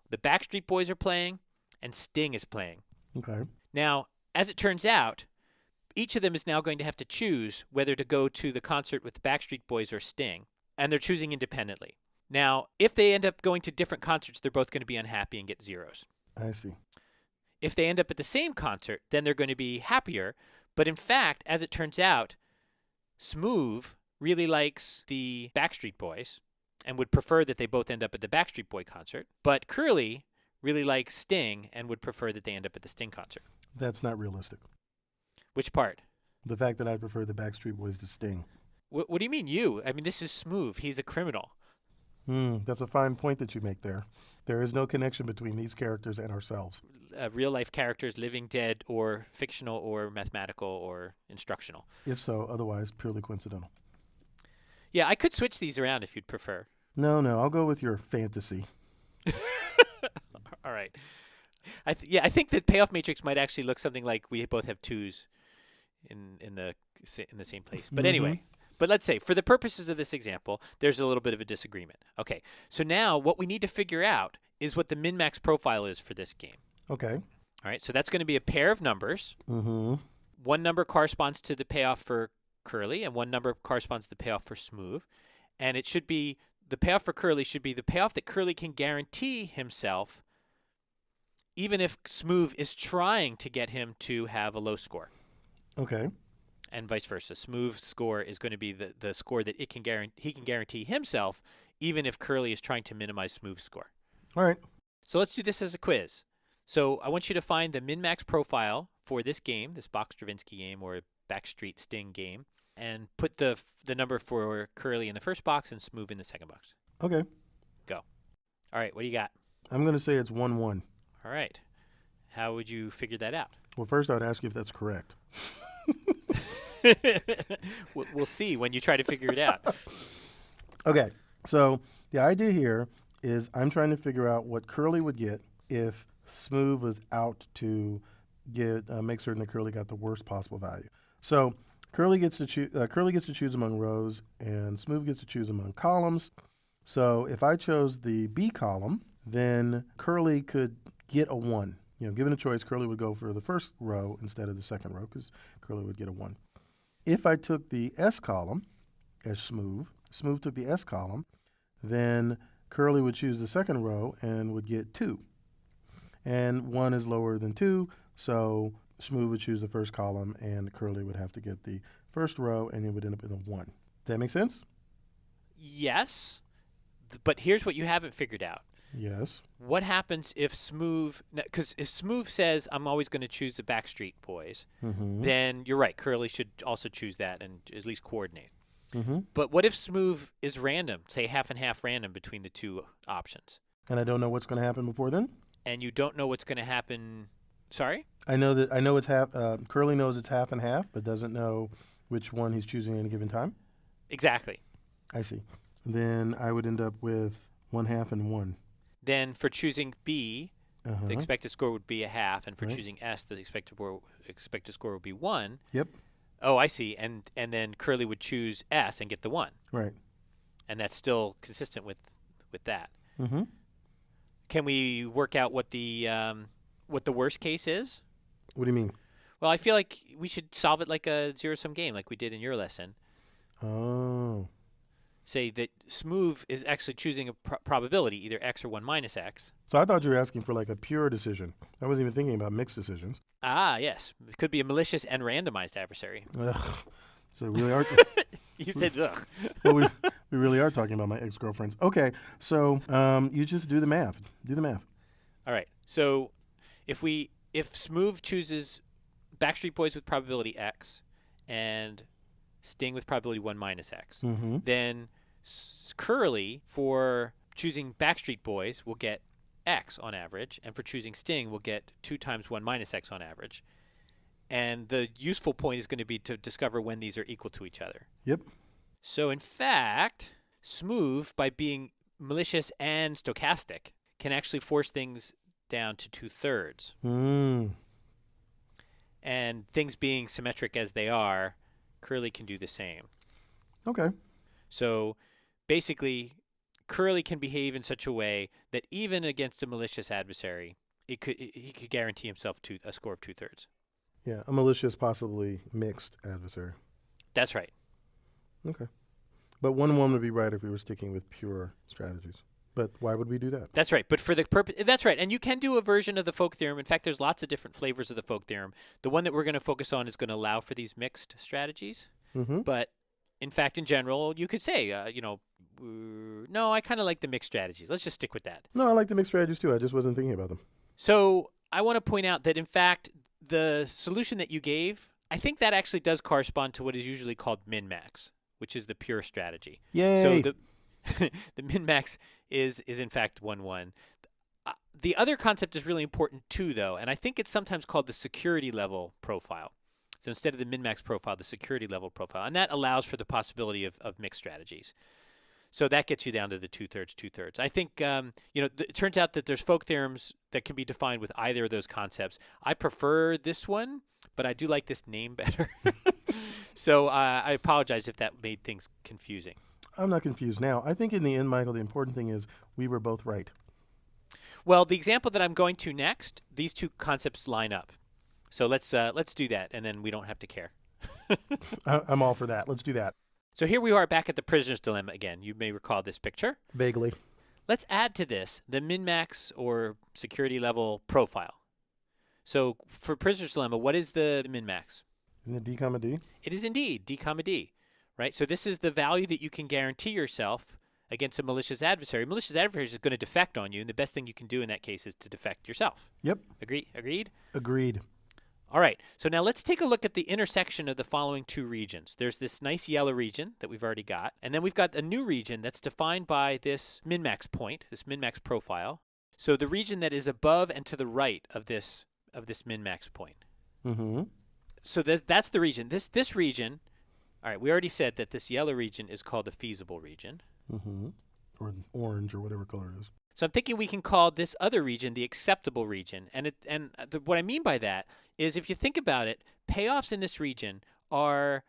S1: The Backstreet Boys are playing, and Sting is playing.
S2: Okay.
S1: Now, as it turns out, each of them is now going to have to choose whether to go to the concert with the Backstreet Boys or Sting, and they're choosing independently. Now, if they end up going to different concerts, they're both going to be unhappy and get zeros.
S2: I see.
S1: If they end up at the same concert, then they're going to be happier. But in fact, as it turns out, Smoove really likes the Backstreet Boys and would prefer that they both end up at the Backstreet Boy concert. But Curly really likes Sting and would prefer that they end up at the Sting concert.
S2: That's not realistic.
S1: Which part?
S2: The fact that I prefer the Backstreet Boys to Sting.
S1: What do you mean you? I mean, this is Smoove. He's a criminal.
S2: That's a fine point that you make there. There is no connection between these characters and ourselves.
S1: Real-life characters, living, dead, or fictional, or mathematical, or instructional.
S2: If so, otherwise purely coincidental.
S1: Yeah, I could switch these around if you'd prefer.
S2: No, I'll go with your fantasy.
S1: All right. I think that payoff matrix might actually look something like we both have 2s in the same place. But anyway, but let's say for the purposes of this example, there's a little bit of a disagreement. Okay. So now what we need to figure out is what the min-max profile is for this game.
S2: Okay.
S1: All right. So that's going to be a pair of numbers.
S2: Mm-hmm.
S1: One number corresponds to the payoff for Curly, and one number corresponds to the payoff for Smoove. And it should be the payoff for Curly should be the payoff that Curly can guarantee himself, even if Smoove is trying to get him to have a low score.
S2: Okay.
S1: And vice versa. Smoove's score is going to be the score that he can guarantee himself, even if Curly is trying to minimize Smoove's score.
S2: All right.
S1: So let's do this as a quiz. So I want you to find the min-max profile for this game, this Bach-Stravinsky game or Backstreet Sting game, and put the number for Curly in the first box and Smoove in the second box.
S2: Okay.
S1: Go. All right, what do you got?
S2: I'm going to say it's 1-1.
S1: All right. How would you figure that out?
S2: Well, first I would ask you if that's correct.
S1: We'll see when you try to figure it out.
S2: Okay. So the idea here is I'm trying to figure out what Curly would get if Smoove was out to make certain that Curly got the worst possible value. So Curly gets to choose among rows, and Smoove gets to choose among columns. So if I chose the B column, then Curly could get a 1. Given a choice, Curly would go for the first row instead of the second row because Curly would get a 1. If I took the S column as Smoove took the S column, then Curly would choose the second row and would get 2. And 1 is lower than 2, so Smooth would choose the first column, and Curly would have to get the first row, and it would end up in a 1. Does that make sense?
S1: Yes, but here's what you haven't figured out.
S2: Yes.
S1: What happens if Smooth, because if Smooth says, I'm always going to choose the Backstreet Boys, then you're right, Curly should also choose that and at least coordinate. But what if Smooth is random, say half and half random between the two options?
S2: And I don't know what's going to happen before then?
S1: And you don't know what's going to happen. Sorry?
S2: I know it's half. Curly knows it's half and half, but doesn't know which one he's choosing at any given time.
S1: Exactly.
S2: I see. Then I would end up with 1/2 and 1.
S1: Then for choosing B, the expected score would be a half, and for choosing S, the expected score would be 1.
S2: Yep.
S1: Oh, I see. And then Curly would choose S and get the 1.
S2: Right.
S1: And that's still consistent with that.
S2: Mm-hmm.
S1: Can we work out what the worst case is?
S2: What do you mean?
S1: Well, I feel like we should solve it like a zero-sum game, like we did in your lesson.
S2: Oh.
S1: Say that Smooth is actually choosing a probability, either X or 1 minus X.
S2: So I thought you were asking for like a pure decision. I wasn't even thinking about mixed decisions.
S1: Ah, yes. It could be a malicious and randomized adversary.
S2: Ugh. So we really are.
S1: You said ugh.
S2: Well, we really are talking about my ex-girlfriends. Okay, so you just do the math. Do the math.
S1: All right. So if Smooth chooses Backstreet Boys with probability X and Sting with probability 1 minus X, then Curly for choosing Backstreet Boys will get X on average, and for choosing Sting will get 2 times 1 minus X on average. And the useful point is going to be to discover when these are equal to each other.
S2: Yep.
S1: So in fact, Smooth, by being malicious and stochastic, can actually force things down to 2/3. And things being symmetric as they are, Curly can do the same.
S2: Okay.
S1: So basically, Curly can behave in such a way that even against a malicious adversary, he could guarantee himself a score of 2/3.
S2: Yeah, a malicious, possibly mixed adversary.
S1: That's right.
S2: Okay. But 1-1 would be right if we were sticking with pure strategies. But why would we do that?
S1: That's right. But for the purpose, that's right. And you can do a version of the folk theorem. In fact, there's lots of different flavors of the folk theorem. The one that we're going to focus on is going to allow for these mixed strategies. But in fact, in general, you could say, no, I kind of like the mixed strategies. Let's just stick with that.
S2: No, I like the mixed strategies too. I just wasn't thinking about them.
S1: So I want to point out that, in fact, the solution that you gave, I think that actually does correspond to what is usually called min-max, which is the pure strategy.
S2: Yay!
S1: So the min-max is in fact 1-1. The other concept is really important too, though, and I think it's sometimes called the security level profile. So instead of the min-max profile, the security level profile, and that allows for the possibility of mixed strategies. So that gets you down to the 2/3, 2/3. I think it turns out that there's folk theorems that can be defined with either of those concepts. I prefer this one, but I do like this name better. So I apologize if that made things confusing.
S2: I'm not confused now. I think in the end, Michael, the important thing is we were both right.
S1: Well, the example that I'm going to next, these two concepts line up. So let's do that, and then we don't have to care.
S2: I'm all for that. Let's do that.
S1: So here we are back at the prisoner's dilemma again. You may recall this picture.
S2: Vaguely.
S1: Let's add to this the min-max or security level profile. So for prisoner's dilemma, what is the min-max?
S2: Isn't it D comma D?
S1: It is indeed D comma D, right? So this is the value that you can guarantee yourself against a malicious adversary. Malicious adversary is going to defect on you, and the best thing you can do in that case is to defect yourself.
S2: Yep.
S1: Agreed?
S2: Agreed.
S1: All right, so now let's take a look at the intersection of the following two regions. There's this nice yellow region that we've already got, and then we've got a new region that's defined by this min-max point, this min-max profile. So the region that is above and to the right of this min-max point. So that's the region. This region, all right, we already said that this yellow region is called the feasible region.
S2: Or orange or whatever color it is.
S1: So I'm thinking we can call this other region the acceptable region. And what I mean by that is, if you think about it, payoffs in this region are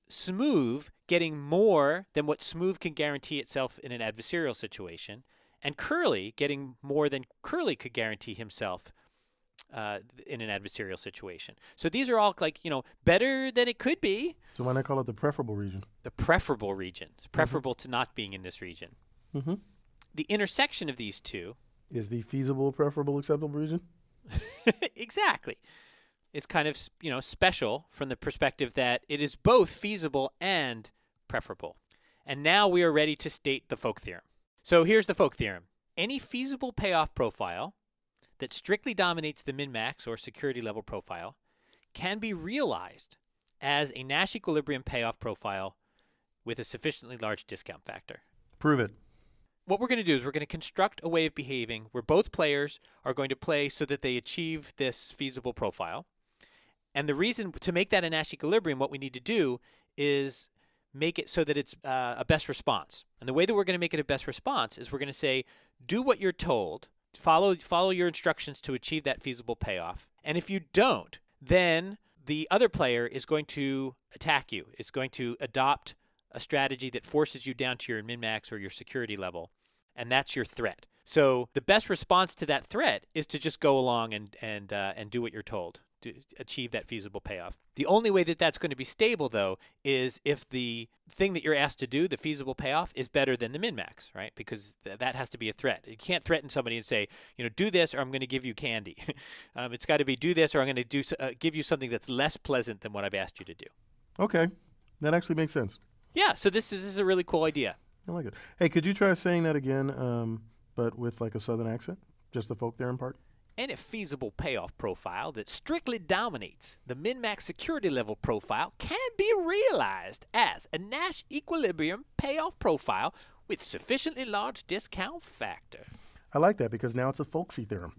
S1: Smooth getting more than what Smooth can guarantee itself in an adversarial situation, and Curly getting more than Curly could guarantee himself in an adversarial situation. So these are all better than it could be.
S2: So why not call it the preferable region?
S1: The preferable region. It's preferable to not being in this region.
S2: Mm-hmm.
S1: The intersection of these two
S2: Is the feasible, preferable, acceptable region?
S1: exactly. It's kind of, special from the perspective that it is both feasible and preferable. And now we are ready to state the Folk theorem. So here's the Folk theorem. Any feasible payoff profile that strictly dominates the min-max or security level profile can be realized as a Nash equilibrium payoff profile with a sufficiently large discount factor.
S2: Prove it.
S1: What we're going to do is we're going to construct a way of behaving where both players are going to play so that they achieve this feasible profile. And the reason to make that a Nash equilibrium, what we need to do is make it so that it's a best response. And the way that we're going to make it a best response is we're going to say, do what you're told, follow your instructions to achieve that feasible payoff. And if you don't, then the other player is going to attack you. It's going to adopt a strategy that forces you down to your min-max or your security level, and that's your threat. So the best response to that threat is to just go along and do what you're told to achieve that feasible payoff. The only way that that's going to be stable, though, is if the thing that you're asked to do, the feasible payoff, is better than the min-max, right? Because that has to be a threat. You can't threaten somebody and say, do this or I'm going to give you candy. It's got to be do this or I'm going to give you something that's less pleasant than what I've asked you to do.
S2: Okay. That actually makes sense.
S1: Yeah, so this is a really cool idea.
S2: I like it. Hey, could you try saying that again, but with like a southern accent? Just the Folk theorem part?
S1: Any feasible payoff profile that strictly dominates the min-max security level profile can be realized as a Nash equilibrium payoff profile with sufficiently large discount factor.
S2: I like that because now it's a folksy theorem.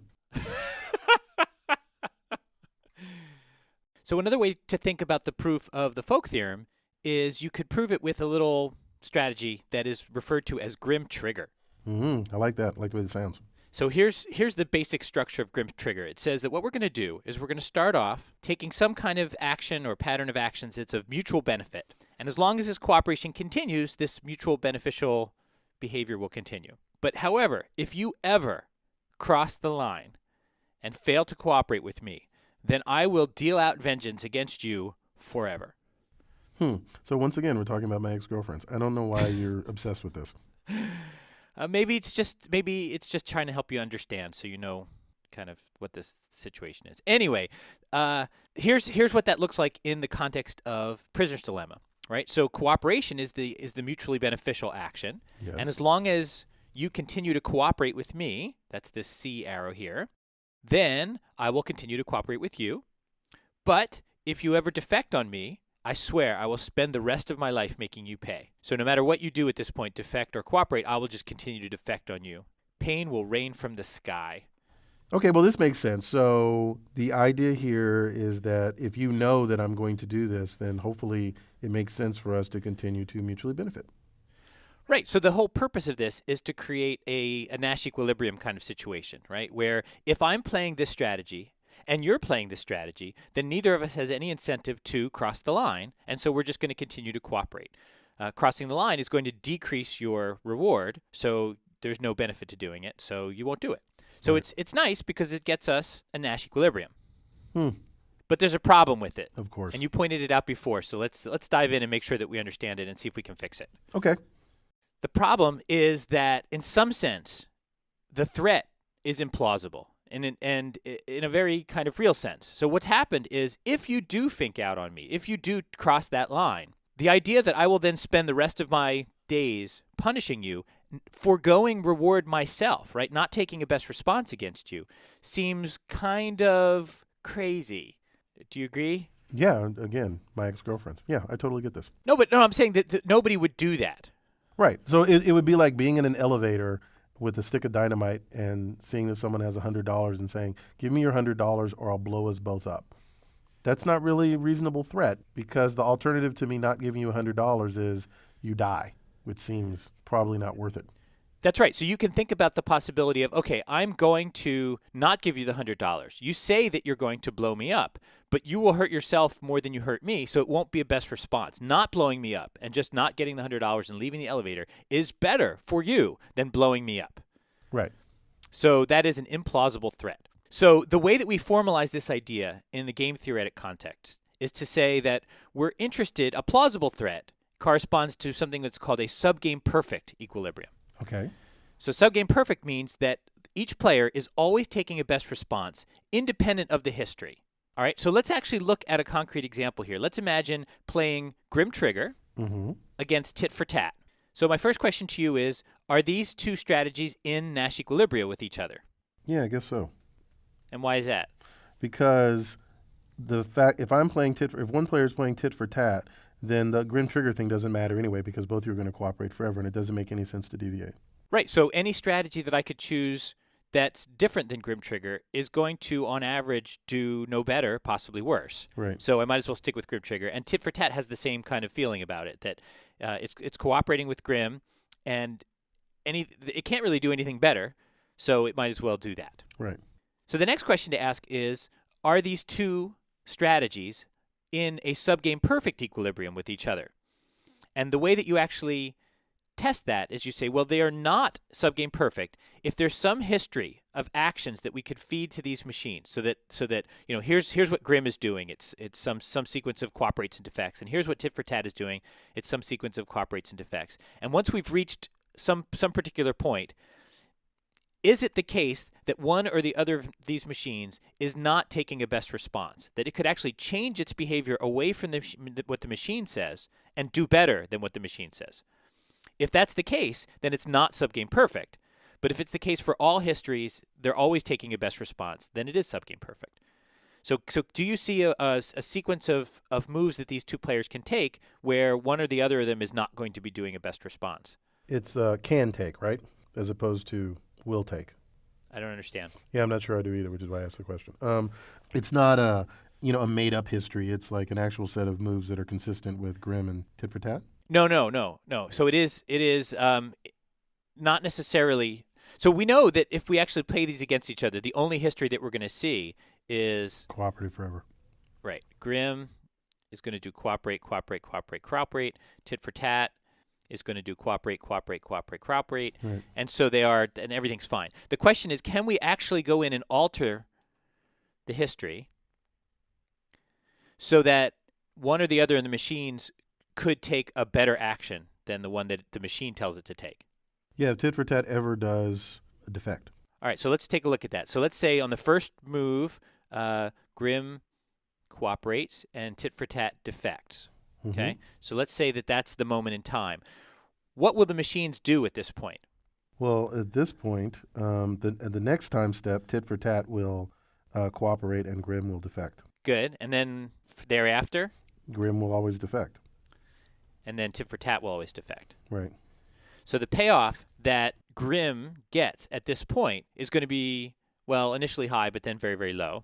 S1: So another way to think about the proof of the Folk theorem is you could prove it with a little strategy that is referred to as Grim Trigger.
S2: I like that. I like the way it sounds.
S1: So here's the basic structure of Grim Trigger. It says that what we're going to do is we're going to start off taking some kind of action or pattern of actions that's of mutual benefit. And as long as this cooperation continues, this mutual beneficial behavior will continue. But however, if you ever cross the line and fail to cooperate with me, then I will deal out vengeance against you forever.
S2: So once again, we're talking about my ex-girlfriends. I don't know why you're obsessed with this.
S1: Maybe it's just trying to help you understand, so you know kind of what this situation is. Anyway, here's what that looks like in the context of prisoner's dilemma, right? So cooperation is the mutually beneficial action,
S2: Yes.
S1: and as long as you continue to cooperate with me, that's this C arrow here, then I will continue to cooperate with you. But if you ever defect on me, I swear I will spend the rest of my life making you pay. So no matter what you do at this point, defect or cooperate, I will just continue to defect on you. Pain will rain from the sky.
S2: Okay, well, this makes sense. So the idea here is that if you know that I'm going to do this, then hopefully it makes sense for us to continue to mutually benefit.
S1: Right. So the whole purpose of this is to create a Nash equilibrium kind of situation, right? Where if I'm playing this strategy and you're playing this strategy, then neither of us has any incentive to cross the line, and so we're just going to continue to cooperate. Crossing the line is going to decrease your reward, so there's no benefit to doing it, so you won't do it. So
S2: Right.
S1: it's nice because it gets us a Nash equilibrium.
S2: Hmm.
S1: But there's a problem with it.
S2: Of course.
S1: And you pointed it out before, so let's dive in and make sure that we understand it and see if we can fix it.
S2: Okay.
S1: The problem is that in some sense, the threat is implausible. And in a very kind of real sense. So what's happened is if you do fink out on me, if you do cross that line, the idea that I will then spend the rest of my days punishing you, foregoing reward myself, right, not taking a best response against you, seems kind of crazy. Do you agree?
S2: Yeah, again, my ex-girlfriends. Yeah, I totally get this.
S1: No, I'm saying that nobody would do that.
S2: Right. So it would be like being in an elevator with a stick of dynamite and seeing that someone has $100 and saying, give me your $100 or I'll blow us both up. That's not really a reasonable threat because the alternative to me not giving you $100 is you die, which seems probably not worth it.
S1: That's right. So you can think about the possibility of, okay, I'm going to not give you the $100. You say that you're going to blow me up, but you will hurt yourself more than you hurt me, so it won't be a best response. Not blowing me up and just not getting the $100 and leaving the elevator is better for you than blowing me up.
S2: Right.
S1: So that is an implausible threat. So the way that we formalize this idea in the game theoretic context is to say that we're interested, a plausible threat corresponds to something that's called a subgame perfect equilibrium.
S2: Okay.
S1: So subgame perfect means that each player is always taking a best response independent of the history. All right, so let's actually look at a concrete example here. Let's imagine playing Grim Trigger against Tit for Tat. So my first question to you is, are these two strategies in Nash equilibria with each other?
S2: Yeah, I guess so.
S1: And why is that?
S2: Because the fact if one player is playing tit for tat, then the grim trigger thing doesn't matter anyway because both of you are going to cooperate forever, and it doesn't make any sense to deviate.
S1: Right, so any strategy that I could choose that's different than Grim Trigger is going to, on average, do no better, possibly worse.
S2: Right.
S1: So I might as well stick with Grim Trigger. And Tit for Tat has the same kind of feeling about it, that it's cooperating with Grim, and it can't really do anything better, so it might as well do that.
S2: Right.
S1: So the next question to ask is, are these two strategies in a subgame perfect equilibrium with each other? And the way that you actually test that is you say, well, they are not subgame perfect if there's some history of actions that we could feed to these machines, so that here's what Grim is doing. It's some sequence of cooperates and defects, and here's what Tit for Tat is doing. It's some sequence of cooperates and defects. And once we've reached some particular point, is it the case that one or the other of these machines is not taking a best response, that it could actually change its behavior away from what the machine says and do better than what the machine says? If that's the case, then it's not subgame perfect. But if it's the case for all histories, they're always taking a best response, then it is subgame perfect. So do you see a sequence of moves that these two players can take where one or the other of them is not going to be doing a best response?
S2: It's can take, right? As opposed to will take.
S1: I don't understand.
S2: Yeah, I'm not sure I do either, which is why I asked the question. It's not a made-up history. It's like an actual set of moves that are consistent with Grim and Tit for Tat.
S1: No. So it is not necessarily. So we know that if we actually play these against each other, the only history that we're going to see is
S2: cooperative forever.
S1: Right. Grim is going to do cooperate. Tit for Tat is going to do cooperate.
S2: Right.
S1: And so they are, and everything's fine. The question is, can we actually go in and alter the history so that one or the other in the machines could take a better action than the one that the machine tells it to take?
S2: Yeah, if Tit for Tat ever does a defect.
S1: All right, so let's take a look at that. So let's say on the first move, Grim cooperates and Tit for Tat defects. Okay, so let's say that that's the moment in time. What will the machines do at this point?
S2: Well, at this point, the next time step, Tit for Tat will cooperate and Grim will defect.
S1: Good, and then thereafter?
S2: Grim will always defect.
S1: And then Tit for Tat will always defect.
S2: Right.
S1: So the payoff that Grim gets at this point is going to be, well, initially high, but then very, very low.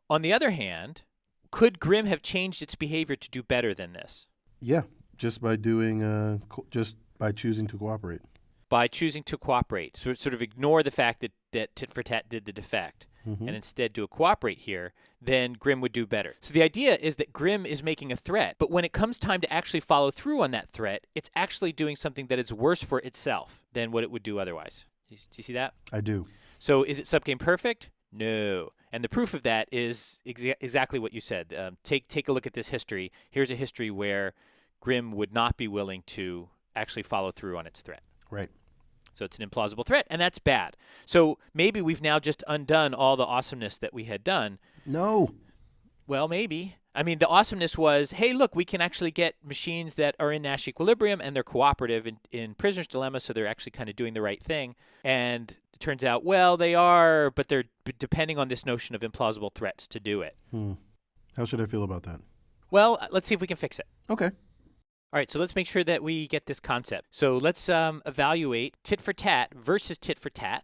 S1: On the other hand, could Grim have changed its behavior to do better than this?
S2: Yeah, just by doing, just by choosing to cooperate.
S1: By choosing to cooperate, so sort of ignore the fact that Tit for Tat did the defect, and instead do a cooperate here, then Grim would do better. So the idea is that Grim is making a threat, but when it comes time to actually follow through on that threat, it's actually doing something that is worse for itself than what it would do otherwise. Do you see that?
S2: I do.
S1: So is it subgame perfect? No. And the proof of that is exactly what you said. Take a look at this history. Here's a history where Grim would not be willing to actually follow through on its threat.
S2: Right.
S1: So it's an implausible threat, and that's bad. So maybe we've now just undone all the awesomeness that we had done.
S2: No.
S1: Well, maybe. I mean, the awesomeness was, hey, look, we can actually get machines that are in Nash equilibrium, and they're cooperative in Prisoner's Dilemma, so they're actually kind of doing the right thing. And it turns out, well, they are, but they're depending on this notion of implausible threats to do it.
S2: How should I feel about that?
S1: Well, let's see if we can fix it.
S2: Okay.
S1: All right, so let's make sure that we get this concept. So let's evaluate tit for tat versus tit for tat,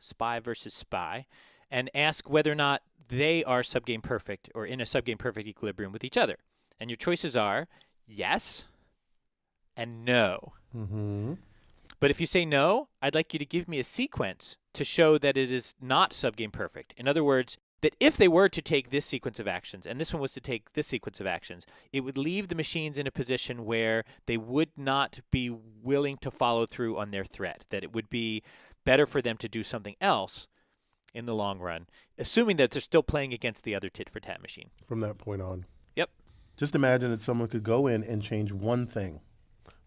S1: spy versus spy, and ask whether or not they are subgame perfect or in a subgame perfect equilibrium with each other. And your choices are yes and no. But if you say no, I'd like you to give me a sequence to show that it is not subgame perfect. In other words, that if they were to take this sequence of actions, and this one was to take this sequence of actions, it would leave the machines in a position where they would not be willing to follow through on their threat, that it would be better for them to do something else in the long run, assuming that they're still playing against the other tit-for-tat machine.
S2: From that point on.
S1: Yep.
S2: Just imagine that someone could go in and change one thing.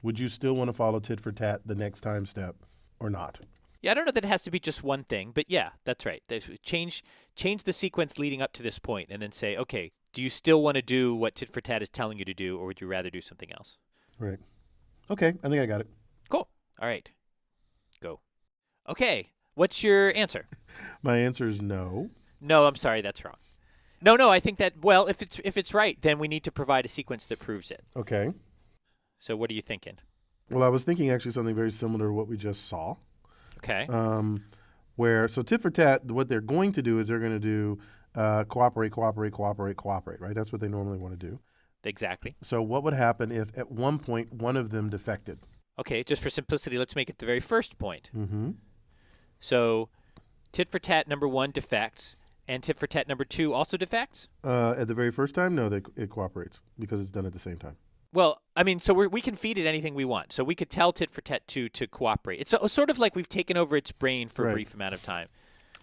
S2: Would you still want to follow tit for tat the next time step or not?
S1: Yeah, I don't know that it has to be just one thing, but yeah, that's right. Change the sequence leading up to this point and then say, okay, do you still want to do what tit for tat is telling you to do, or would you rather do something else?
S2: Right. Okay, I think I got it.
S1: Cool. All right. Go. Okay, what's your answer?
S2: My answer is no.
S1: No, I'm sorry, that's wrong. No, I think that, well, if it's right, then we need to provide a sequence that proves it.
S2: Okay.
S1: So what are you thinking?
S2: Well, I was thinking actually something very similar to what we just saw.
S1: Okay.
S2: So tit for tat, what they're going to do is they're going to do cooperate, right? That's what they normally want to do.
S1: Exactly.
S2: So what would happen if at one point one of them defected?
S1: Okay, just for simplicity, let's make it the very first point.
S2: Mm-hmm.
S1: So tit for tat number 1 defects, and tit for tat number 2 also defects?
S2: At the very first time, no, it cooperates because it's done at the same time.
S1: Well, I mean, so we can feed it anything we want. So we could tell tit for tat 2 to cooperate. It's sort of like we've taken over its brain for a brief amount of time.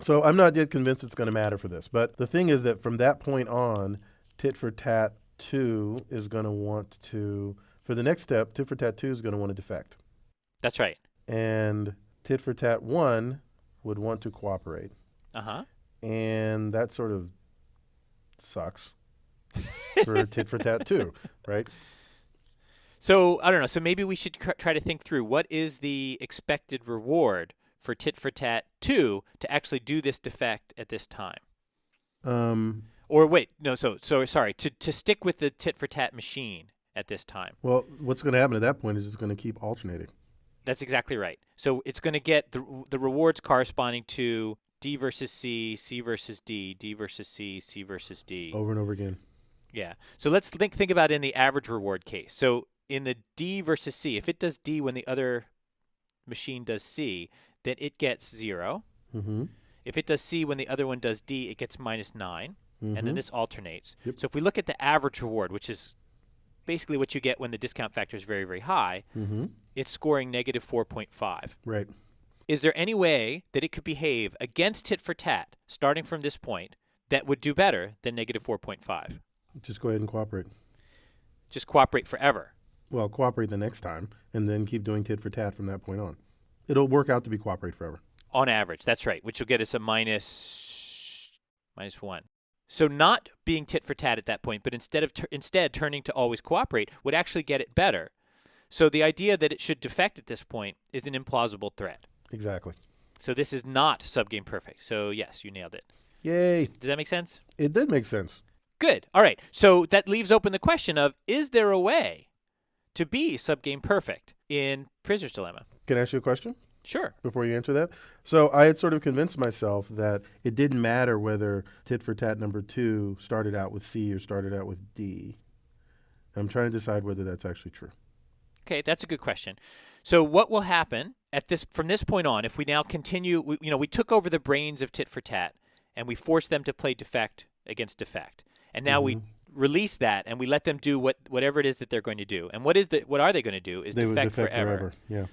S2: So I'm not yet convinced it's going to matter for this. But the thing is that from that point on, tit for tat 2 is going to want to, for the next step, tit for tat 2 is going to want to defect.
S1: That's right.
S2: And tit for tat 1 would want to cooperate.
S1: Uh-huh.
S2: And that sort of sucks for tit for tat 2, right?
S1: So, I don't know. So maybe we should try to think through what is the expected reward for tit for tat 2 to actually do this defect at this time. Or wait, no, so sorry, to stick with the tit for tat machine at this time.
S2: Well, what's going to happen at that point is it's going to keep alternating.
S1: That's exactly right. So it's going to get the rewards corresponding to D versus C, C versus D, D versus C, C versus D.
S2: Over and over again.
S1: Yeah. So let's think about it in the average reward case. So in the D versus C, if it does D when the other machine does C, then it gets 0.
S2: Mm-hmm.
S1: If it does C when the other one does D, it gets -9.
S2: Mm-hmm.
S1: And then this alternates.
S2: Yep.
S1: So if we look at the average reward, which is basically what you get when the discount factor is very, very high,
S2: mm-hmm.
S1: it's scoring -4.5.
S2: Right.
S1: Is there any way that it could behave against tit for tat, starting from this point, that would do better than -4.5?
S2: Just go ahead and cooperate.
S1: Just cooperate forever.
S2: Well, cooperate the next time, and then keep doing tit for tat from that point on. It'll work out to be cooperate forever.
S1: On average, that's right, which will get us a -1. So not being tit for tat at that point, but instead turning to always cooperate would actually get it better. So the idea that it should defect at this point is an implausible threat.
S2: Exactly.
S1: So this is not subgame perfect. So yes, you nailed it.
S2: Yay.
S1: Does that make sense?
S2: It did make sense.
S1: Good. All right. So that leaves open the question of, is there a way to be subgame perfect in Prisoner's Dilemma?
S2: Can I ask you a question?
S1: Sure.
S2: Before you answer that? So I had sort of convinced myself that it didn't matter whether tit for tat number 2 started out with C or started out with D. I'm trying to decide whether that's actually true.
S1: Okay, that's a good question. So what will happen from this point on, if we now continue, we took over the brains of tit for tat and we forced them to play defect against defect. And now we release that and we let them do whatever it is that they're going to do. And what are they going to do is
S2: They would
S1: defect
S2: defect
S1: forever.
S2: Yeah.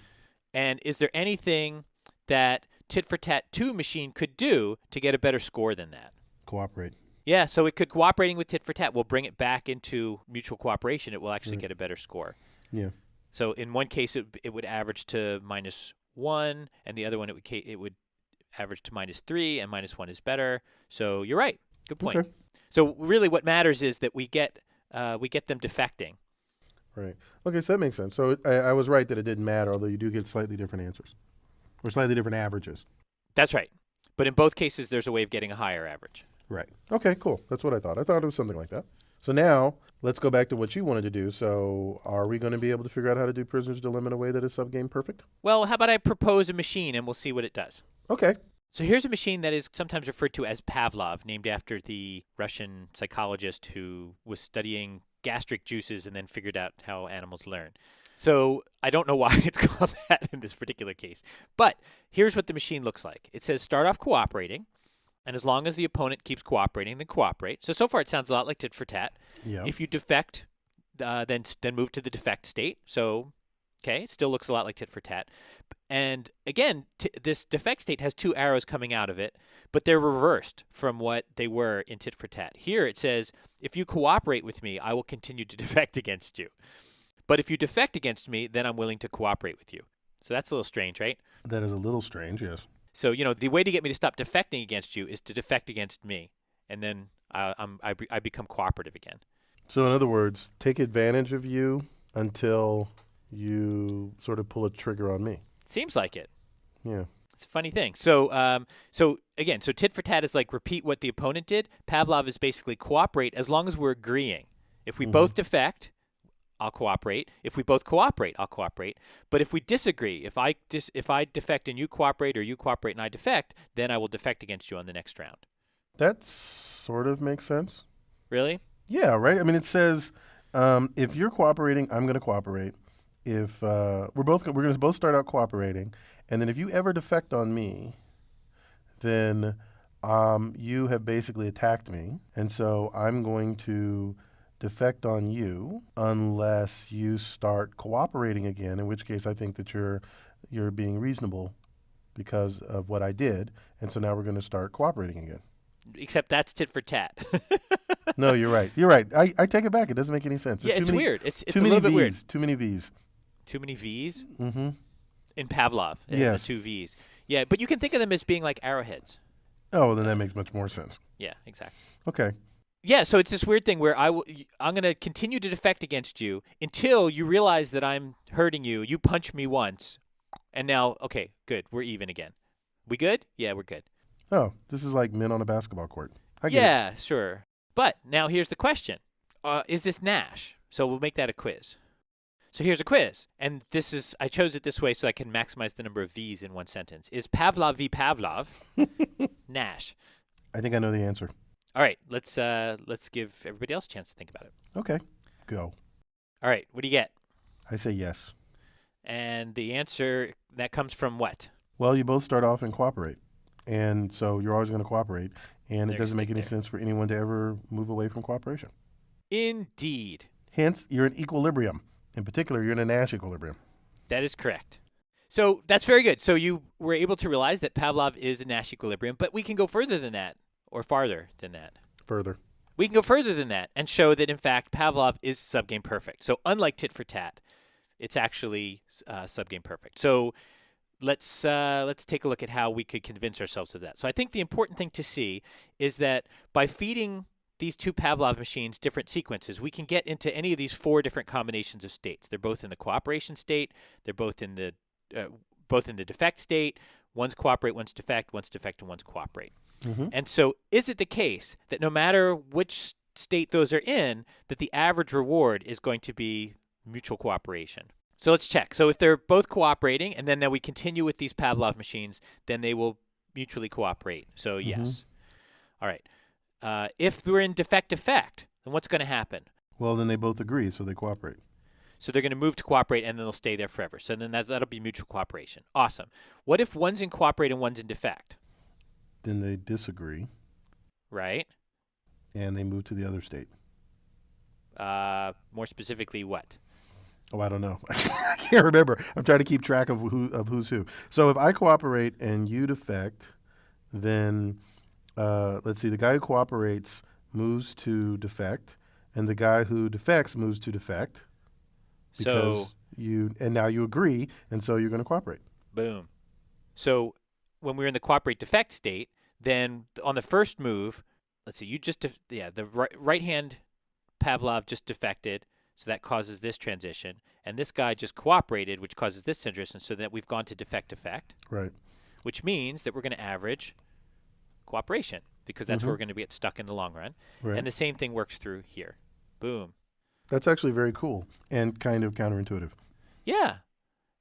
S1: And is there anything that tit for tat 2 machine could do to get a better score than that?
S2: Cooperate.
S1: Yeah, so it could, cooperating with tit for tat will bring it back into mutual cooperation. It will actually get a better score.
S2: Yeah.
S1: So in one case, it would average to -1, and the other one it would average to -3, and -1 is better. So you're right. Good point.
S2: Okay.
S1: So really, what matters is that we get them defecting.
S2: Right. Okay, so that makes sense. So I was right that it didn't matter, although you do get slightly different answers or slightly different averages.
S1: That's right. But in both cases, there's a way of getting a higher average.
S2: Right. Okay, cool. That's what I thought. I thought it was something like that. So now let's go back to what you wanted to do. So are we going to be able to figure out how to do Prisoner's Dilemma in a way that is subgame perfect?
S1: Well, how about I propose a machine and we'll see what it does.
S2: Okay.
S1: So here's a machine that is sometimes referred to as Pavlov, named after the Russian psychologist who was studying gastric juices and then figured out how animals learn. So I don't know why it's called that in this particular case. But here's what the machine looks like. It says start off cooperating, and as long as the opponent keeps cooperating, then cooperate. So far it sounds a lot like tit for tat.
S2: Yeah.
S1: If you defect, then move to the defect state. So, okay, it still looks a lot like tit for tat. And again, this defect state has 2 arrows coming out of it, but they're reversed from what they were in tit for tat. Here it says, if you cooperate with me, I will continue to defect against you. But if you defect against me, then I'm willing to cooperate with you. So that's a little strange, right?
S2: That is a little strange, yes.
S1: So, the way to get me to stop defecting against you is to defect against me. And then I become cooperative again.
S2: So in other words, take advantage of you until you sort of pull a trigger on me.
S1: Seems like it.
S2: Yeah.
S1: It's a funny thing. So again, tit for tat is like repeat what the opponent did. Pavlov is basically cooperate as long as we're agreeing. If we both defect, I'll cooperate. If we both cooperate, I'll cooperate. But if we disagree, if I defect and you cooperate, or you cooperate and I defect, then I will defect against you on the next round.
S2: That sort of makes sense.
S1: Really?
S2: Yeah, right? I mean, it says if you're cooperating, I'm going to cooperate. If we're going to both start out cooperating, and then if you ever defect on me, then you have basically attacked me, and so I'm going to defect on you unless you start cooperating again, in which case I think that you're being reasonable because of what I did, and so now we're going to start cooperating again.
S1: Except that's tit for tat.
S2: No, you're right. You're right. I take it back. It doesn't make any sense.
S1: It's weird. It's
S2: too
S1: a
S2: many
S1: little bit
S2: V's,
S1: weird.
S2: Too many V's.
S1: Too many V's?
S2: Mm-hmm.
S1: In Pavlov, it has the two V's. Yeah, but you can think of them as being like arrowheads.
S2: Oh, well, then that makes much more sense.
S1: Yeah, exactly.
S2: Okay.
S1: Yeah, so it's this weird thing where I'm going to continue to defect against you until you realize that I'm hurting you. You punch me once, and now, okay, good. We're even again. We good? Yeah, we're good.
S2: Oh, this is like men on a basketball court.
S1: Yeah, sure. But now here's the question. Is this Nash? So we'll make that a quiz. So here's a quiz. And I chose it this way so I can maximize the number of V's in one sentence. Is Pavlov v. Pavlov Nash?
S2: I think I know the answer.
S1: All right, let's give everybody else a chance to think about it.
S2: Okay, go.
S1: All right, what do you get?
S2: I say yes.
S1: And the answer, that comes from what?
S2: Well, you both start off and cooperate. And so you're always going to cooperate. And it doesn't make any sense for anyone to ever move away from cooperation.
S1: Indeed.
S2: Hence, you're in equilibrium. In particular, you're in a Nash equilibrium.
S1: That is correct. So that's very good. So you were able to realize that Pavlov is a Nash equilibrium, but we can go further than that, or farther than that.
S2: Further.
S1: We can go further than that and show that, in fact, Pavlov is subgame perfect. So unlike tit for tat, it's actually subgame perfect. So let's take a look at how we could convince ourselves of that. So I think the important thing to see is that by feeding these two Pavlov machines different sequences, we can get into any of these four different combinations of states. They're both in the cooperation state. They're both in the defect state. One's cooperate, one's defect, and one's cooperate.
S2: Mm-hmm.
S1: And so is it the case that no matter which state those are in, that the average reward is going to be mutual cooperation? So let's check. So if they're both cooperating, and then now we continue with these Pavlov machines, then they will mutually cooperate. So yes. All right. If we're in defect, then what's going to happen?
S2: Well, then they both agree, so they cooperate.
S1: So they're going to move to cooperate, and then they'll stay there forever. So then that'll be mutual cooperation. Awesome. What if one's in cooperate and one's in defect?
S2: Then they disagree.
S1: Right.
S2: And they move to the other state.
S1: More specifically, what?
S2: Oh, I don't know. I can't remember. I'm trying to keep track of who's who. So if I cooperate and you defect, then let's see. The guy who cooperates moves to defect, and the guy who defects moves to defect. Because now you agree, and so you're going to cooperate.
S1: Boom. So when we're in the cooperate defect state, then on the first move, let's see, the right hand Pavlov just defected, so that causes this transition, and this guy just cooperated, which causes this transition, so that we've gone to defect.
S2: Right.
S1: Which means that we're going to average cooperation, because that's where we're going to get stuck in the long run.
S2: Right.
S1: And the same thing works through here. Boom.
S2: That's actually very cool and kind of counterintuitive.
S1: Yeah.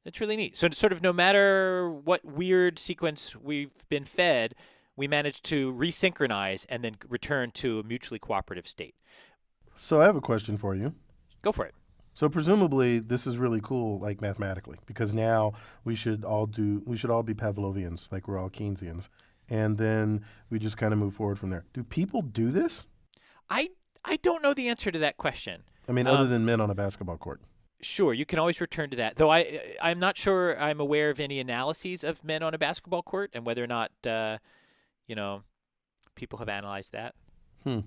S1: It's really neat. So sort of no matter what weird sequence we've been fed, we manage to resynchronize and then return to a mutually cooperative state.
S2: So I have a question for you.
S1: Go for it.
S2: So presumably this is really cool, like mathematically, because now we should all be Pavlovians, like we're all Keynesians, and then we just kind of move forward from there. Do people do this?
S1: I don't know the answer to that question.
S2: I mean, other than men on a basketball court.
S1: Sure, you can always return to that. Though I'm not sure I'm aware of any analyses of men on a basketball court and whether or not people have analyzed that.
S2: Hmm.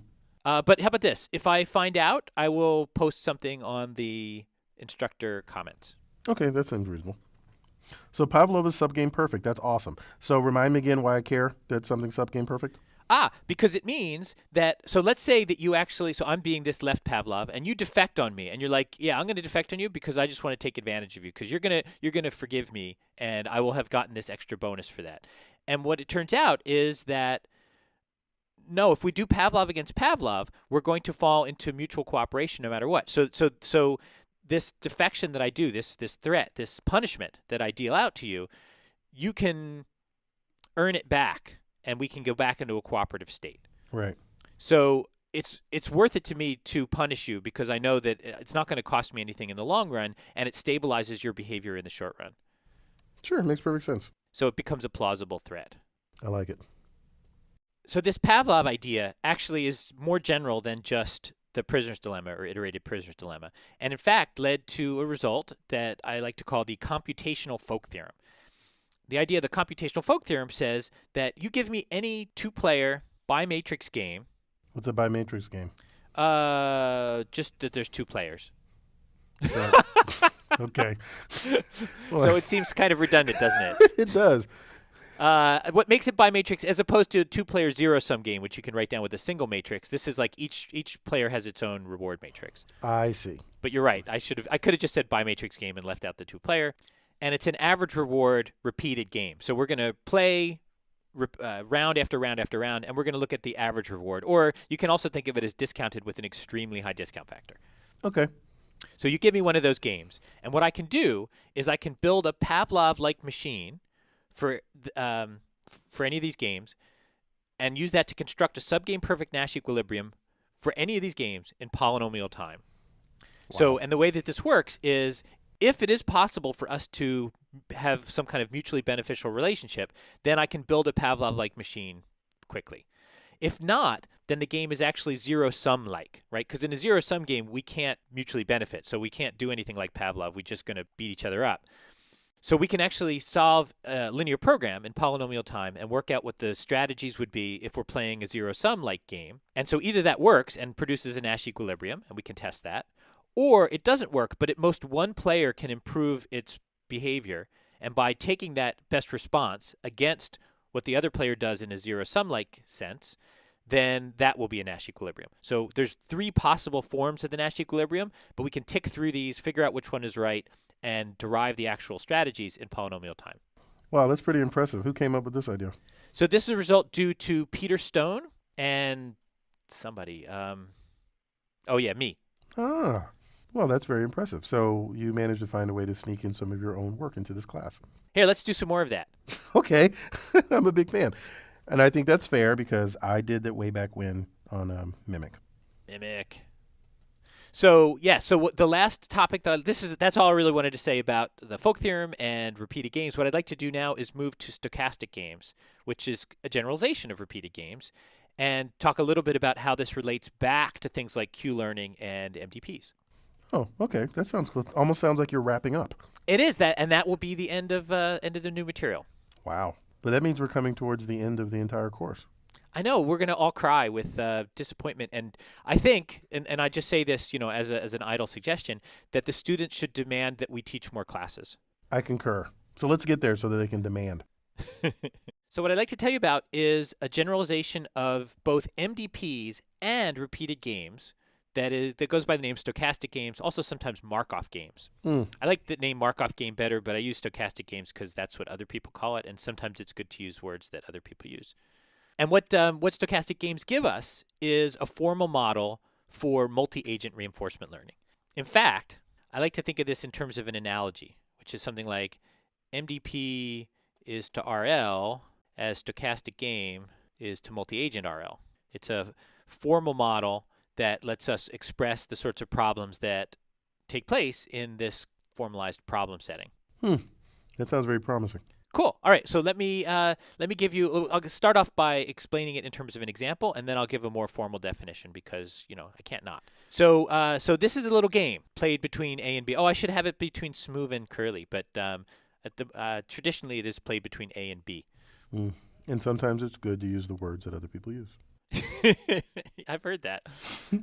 S1: But how about this? If I find out, I will post something on the instructor comments.
S2: Okay, that seems reasonable. So Pavlova's subgame perfect. That's awesome. So remind me again why I care that something's subgame perfect.
S1: Because it means that, so let's say that you actually, so I'm being this left Pavlov, and you defect on me, and you're like, yeah, I'm going to defect on you because I just want to take advantage of you, because you're gonna forgive me, and I will have gotten this extra bonus for that. And what it turns out is that, no, if we do Pavlov against Pavlov, we're going to fall into mutual cooperation no matter what. So this defection that I do, this threat, this punishment that I deal out to you, you can earn it back, and we can go back into a cooperative state.
S2: Right.
S1: So it's worth it to me to punish you because I know that it's not going to cost me anything in the long run, and it stabilizes your behavior in the short run.
S2: Sure, makes perfect sense.
S1: So it becomes a plausible threat.
S2: I like it.
S1: So this Pavlov idea actually is more general than just the prisoner's dilemma or iterated prisoner's dilemma, and in fact led to a result that I like to call the computational folk theorem. The idea of the computational folk theorem says that you give me any two-player bi-matrix game.
S2: What's a bi-matrix game?
S1: Just that there's two players.
S2: Okay.
S1: So it seems kind of redundant, doesn't it?
S2: It does.
S1: What makes it bi-matrix, as opposed to a two-player zero-sum game, which you can write down with a single matrix, this is like each player has its own reward matrix.
S2: I see.
S1: But you're right. I could have just said bi-matrix game and left out the two-player. And it's an average reward repeated game. So we're going to play round after round after round, and we're going to look at the average reward. Or you can also think of it as discounted with an extremely high discount factor.
S2: Okay.
S1: So you give me one of those games, and what I can do is I can build a Pavlov-like machine for any of these games and use that to construct a subgame perfect Nash equilibrium for any of these games in polynomial time. Wow. So, and the way that this works is, if it is possible for us to have some kind of mutually beneficial relationship, then I can build a Pavlov-like machine quickly. If not, then the game is actually zero-sum-like, right? Because in a zero-sum game, we can't mutually benefit, so we can't do anything like Pavlov. We're just going to beat each other up. So we can actually solve a linear program in polynomial time and work out what the strategies would be if we're playing a zero-sum-like game. And so either that works and produces a Nash equilibrium, and we can test that, or it doesn't work, but at most one player can improve its behavior, and by taking that best response against what the other player does in a zero-sum-like sense, then that will be a Nash equilibrium. So there's three possible forms of the Nash equilibrium, but we can tick through these, figure out which one is right, and derive the actual strategies in polynomial time.
S2: Wow, that's pretty impressive. Who came up with this idea?
S1: So this is a result due to Peter Stone and somebody. Me.
S2: Ah, well, that's very impressive. So you managed to find a way to sneak in some of your own work into this class.
S1: Here, let's do some more of that.
S2: Okay. I'm a big fan. And I think that's fair because I did that way back when on Mimic.
S1: Mimic. So, yeah, so the last topic, that's all I really wanted to say about the folk theorem and repeated games. What I'd like to do now is move to stochastic games, which is a generalization of repeated games, and talk a little bit about how this relates back to things like Q-learning and MDPs.
S2: Oh, okay. That sounds cool. Almost sounds like you're wrapping up.
S1: It is that, and that will be the end of the new material.
S2: Wow. But that means we're coming towards the end of the entire course.
S1: I know. We're going to all cry with disappointment. And I think, and I just say this, as an idle suggestion, that the students should demand that we teach more classes.
S2: I concur. So let's get there so that they can demand.
S1: So what I'd like to tell you about is a generalization of both MDPs and repeated games that goes by the name stochastic games, also sometimes Markov games. I like the name Markov game better, but I use stochastic games because that's what other people call it, and sometimes it's good to use words that other people use. And what stochastic games give us is a formal model for multi-agent reinforcement learning. In fact, I like to think of this in terms of an analogy, which is something like MDP is to RL as stochastic game is to multi-agent RL. It's a formal model that lets us express the sorts of problems that take place in this formalized problem setting.
S2: That sounds very promising.
S1: Cool. All right. So let me give you. I'll start off by explaining it in terms of an example, and then I'll give a more formal definition because I can't not. So this is a little game played between A and B. Oh, I should have it between Smoove and Curly, but traditionally it is played between A and B.
S2: And sometimes it's good to use the words that other people use.
S1: I've heard that,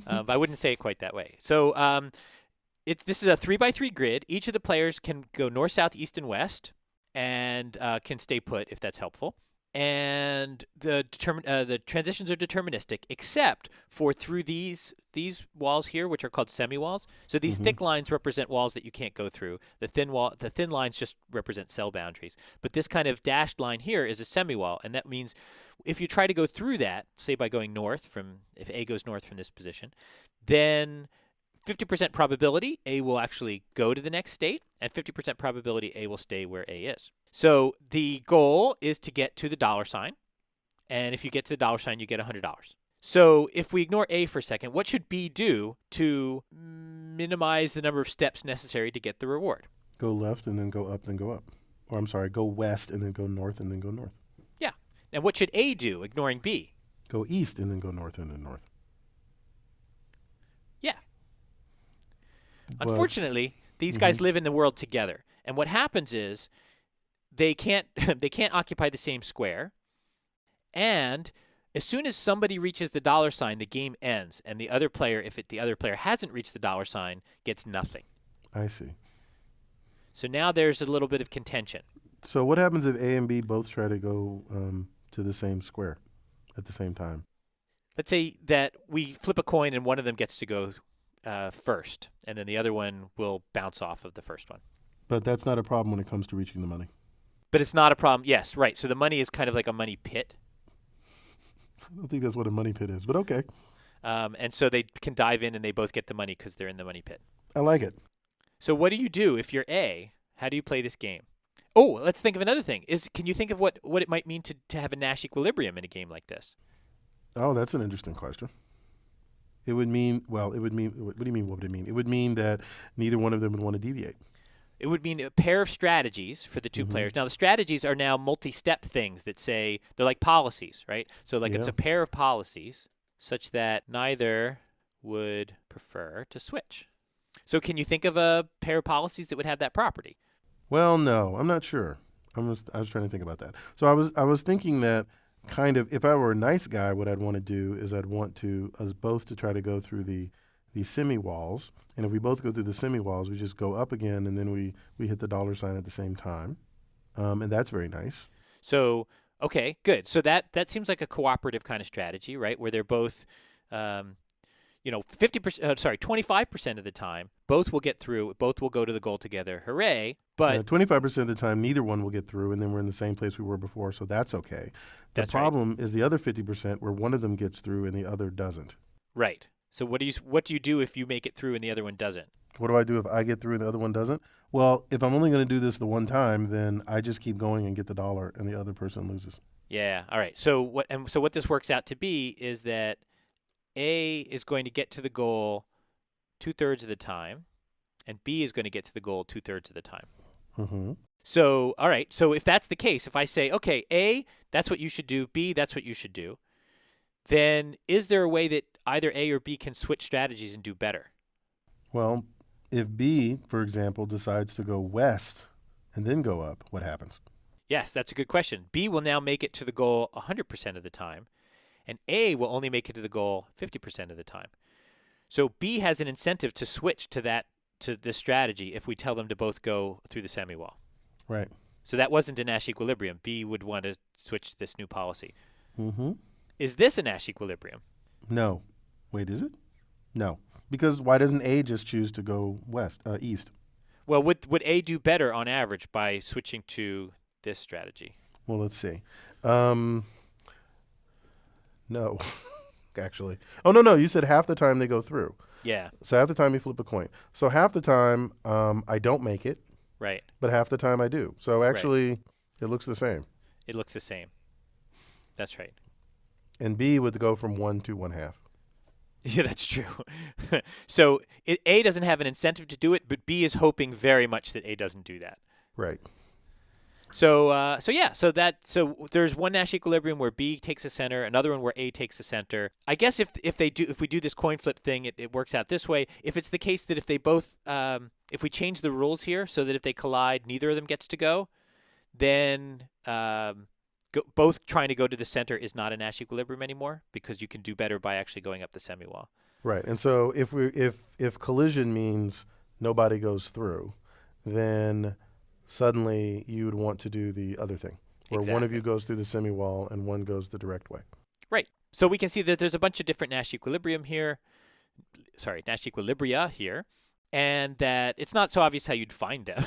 S1: but I wouldn't say it quite that way. So This is a 3x3 grid. Each of the players can go north, south, east, and west, and can stay put if that's helpful. And the transitions are deterministic, except for through these walls here, which are called semi-walls. So these thick lines represent walls that you can't go through. The thin lines just represent cell boundaries. But this kind of dashed line here is a semi-wall, and that means if you try to go through that, say by going north if A goes north from this position, then 50% probability A will actually go to the next state, and 50% probability A will stay where A is. So the goal is to get to the $sign, and if you get to the $sign, you get $100. So if we ignore A for a second, what should B do to minimize the number of steps necessary to get the reward?
S2: Go left and then go up, then go up. Or I'm sorry, go west and then go north and then go north.
S1: Yeah. And what should A do, ignoring B?
S2: Go east and then go north and then north.
S1: Yeah. Unfortunately, these guys live in the world together. And what happens is they can't occupy the same square. And as soon as somebody reaches the $sign, the game ends. And the other player, if the other player hasn't reached the $sign, gets nothing.
S2: I see.
S1: So now there's a little bit of contention.
S2: So what happens if A and B both try to go to the same square at the same time?
S1: Let's say that we flip a coin and one of them gets to go first, and then the other one will bounce off of the first one.
S2: But that's not a problem when it comes to reaching the money.
S1: But it's not a problem. Yes, right. So the money is kind of like a money pit.
S2: I don't think that's what a money pit is, but okay.
S1: And so they can dive in and they both get the money because they're in the money pit.
S2: I like it.
S1: So what do you do if you're A? How do you play this game? Oh, let's think of another thing. Can you think of what it might mean to have a Nash equilibrium in a game like this?
S2: Oh, that's an interesting question. It would mean, what do you mean, what would it mean? It would mean that neither one of them would want to deviate.
S1: It would mean a pair of strategies for the two players. Now, the strategies are now multi-step things that say they're like policies, right? So it's a pair of policies such that neither would prefer to switch. So can you think of a pair of policies that would have that property?
S2: Well, no, I'm not sure. I was trying to think about that. So I was thinking that kind of if I were a nice guy, what I'd want to do is I'd want us both to try to go through the semi-walls. And if we both go through the semi-walls, we just go up again, and then we hit the $sign at the same time. And that's very nice.
S1: So, okay, good. So that seems like a cooperative kind of strategy, right? Where they're both, 25% of the time, both will get through, both will go to the goal together. Hooray. But
S2: 25% of the time, neither one will get through, and then we're in the same place we were before, so that's okay. The problem is the other 50% where one of them gets through and the other doesn't.
S1: Right. So what do you do if you make it through and the other one doesn't?
S2: What do I do if I get through and the other one doesn't? Well, if I'm only going to do this the one time, then I just keep going and get the $, and the other person loses.
S1: Yeah. All right. So what this works out to be is that A is going to get to the goal 2/3 of the time, and B is going to get to the goal 2/3 of the time.
S2: Mm-hmm.
S1: So, all right. So if that's the case, if I say, okay, A, that's what you should do, B, that's what you should do, then is there a way that either A or B can switch strategies and do better?
S2: Well, if B, for example, decides to go west and then go up, what happens?
S1: Yes, that's a good question. B will now make it to the goal 100% of the time, and A will only make it to the goal 50% of the time. So B has an incentive to switch to this strategy if we tell them to both go through the semi-wall.
S2: Right.
S1: So that wasn't a Nash equilibrium. B would want to switch to this new policy.
S2: Mm-hmm.
S1: Is this a Nash equilibrium?
S2: No. Wait, is it? No. Because why doesn't A just choose to go east?
S1: Well, would A do better on average by switching to this strategy?
S2: Well, let's see. No, actually. Oh, no. You said half the time they go through.
S1: Yeah.
S2: So half the time you flip a coin. So half the time I don't make it.
S1: Right.
S2: But half the time I do. So actually it looks the same.
S1: It looks the same. That's right.
S2: And B would go from 1 to 1/2.
S1: Yeah, that's true. So A doesn't have an incentive to do it, but B is hoping very much that A doesn't do that.
S2: Right.
S1: So there's one Nash equilibrium where B takes the center, another one where A takes the center. I guess if we do this coin flip thing, it works out this way. If it's the case that if they both if we change the rules here so that if they collide, neither of them gets to go, then both trying to go to the center is not a Nash equilibrium anymore because you can do better by actually going up the semi-wall.
S2: Right. And so if collision means nobody goes through, then suddenly you would want to do the other thing, where one of you
S1: Exactly.
S2: goes through the semi-wall and one goes the direct way.
S1: Right. So we can see that there's a bunch of different Nash Nash equilibria here, and that it's not so obvious how you'd find them,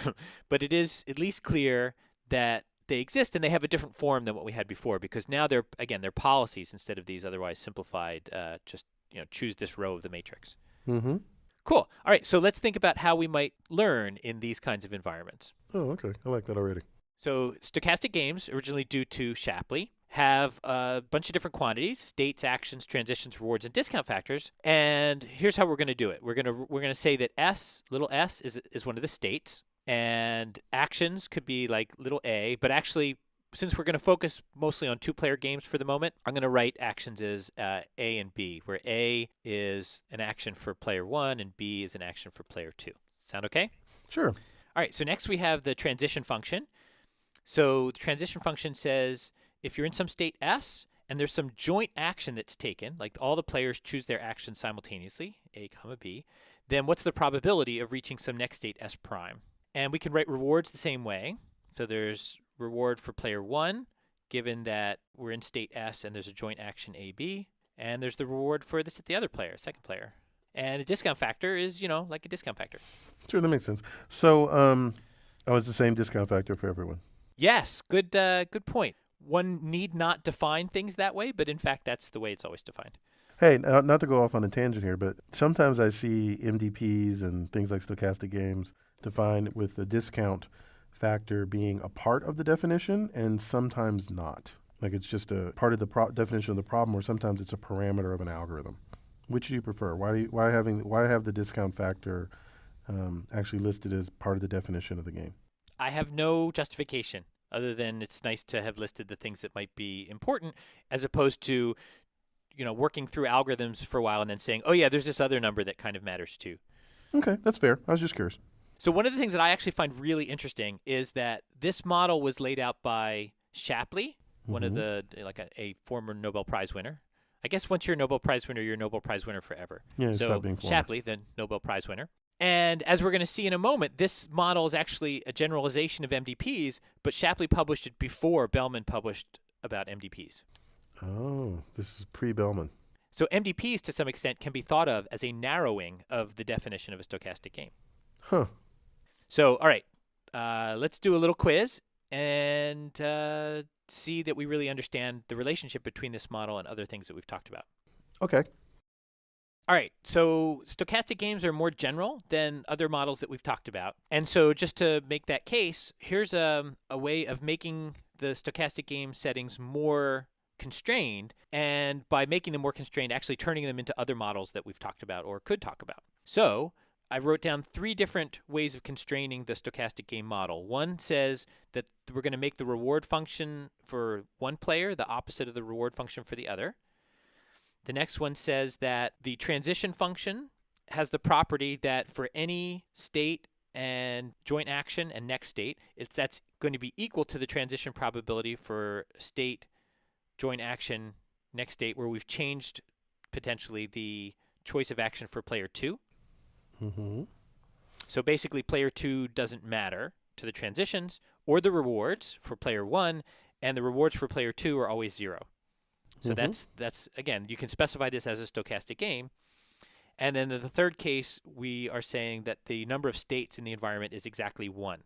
S1: but it is at least clear that they exist and they have a different form than what we had before, because now they're policies instead of these otherwise simplified just choose this row of the matrix.
S2: Mm-hmm.
S1: Cool. All right, so let's think about how we might learn in these kinds of environments.
S2: Oh, okay. I like that already.
S1: So stochastic games, originally due to Shapley, have a bunch of different quantities: states, actions, transitions, rewards, and discount factors. And here's how we're going to do it. We're going to say that little s is one of the states, and actions could be like little a, but actually, since we're going to focus mostly on two-player games for the moment, I'm going to write actions as A and B, where A is an action for player 1 and B is an action for player 2. Sound okay?
S2: Sure.
S1: All right, so next we have the transition function. So the transition function says if you're in some state S and there's some joint action that's taken, like all the players choose their action simultaneously, A comma B, then what's the probability of reaching some next state S prime? And we can write rewards the same way. So there's reward for player 1, given that we're in state S and there's a joint action AB. And there's the reward for the other player, second player. And the discount factor is, like a discount factor.
S2: Sure, that makes sense. So, it's the same discount factor for everyone.
S1: Yes, good point. One need not define things that way, but in fact, that's the way it's always defined.
S2: Hey, not to go off on a tangent here, but sometimes I see MDPs and things like stochastic games defined with the discount factor being a part of the definition and sometimes not. Like it's just a part of the definition of the problem, or sometimes it's a parameter of an algorithm. Which do you prefer? Why have the discount factor actually listed as part of the definition of the game?
S1: I have no justification other than it's nice to have listed the things that might be important, as opposed to working through algorithms for a while and then saying, oh yeah, there's this other number that kind of matters too.
S2: Okay, that's fair. I was just curious.
S1: So one of the things that I actually find really interesting is that this model was laid out by Shapley, one of the a former Nobel Prize winner. I guess once you're a Nobel Prize winner, you're a Nobel Prize winner forever.
S2: Yeah,
S1: so
S2: stop being former.
S1: Shapley, the Nobel Prize winner. And as we're going to see in a moment, this model is actually a generalization of MDPs, but Shapley published it before Bellman published about MDPs.
S2: Oh, this is pre-Bellman.
S1: So MDPs, to some extent, can be thought of as a narrowing of the definition of a stochastic game.
S2: Huh.
S1: So, all right, let's do a little quiz and see that we really understand the relationship between this model and other things that we've talked about.
S2: Okay.
S1: All right, so stochastic games are more general than other models that we've talked about. And so just to make that case, here's a way of making the stochastic game settings more constrained, and by making them more constrained, actually turning them into other models that we've talked about or could talk about. So I wrote down 3 different ways of constraining the stochastic game model. One says that we're going to make the reward function for one player the opposite of the reward function for the other. The next one says that the transition function has the property that for any state and joint action and next state, that's going to be equal to the transition probability for state, joint action, next state, where we've changed potentially the choice of action for player 2.
S2: Mm-hmm.
S1: So basically, player 2 doesn't matter to the transitions or the rewards for player 1, and the rewards for player 2 are always 0. So that's again, you can specify this as a stochastic game. And then in the third case, we are saying that the number of states in the environment is exactly 1.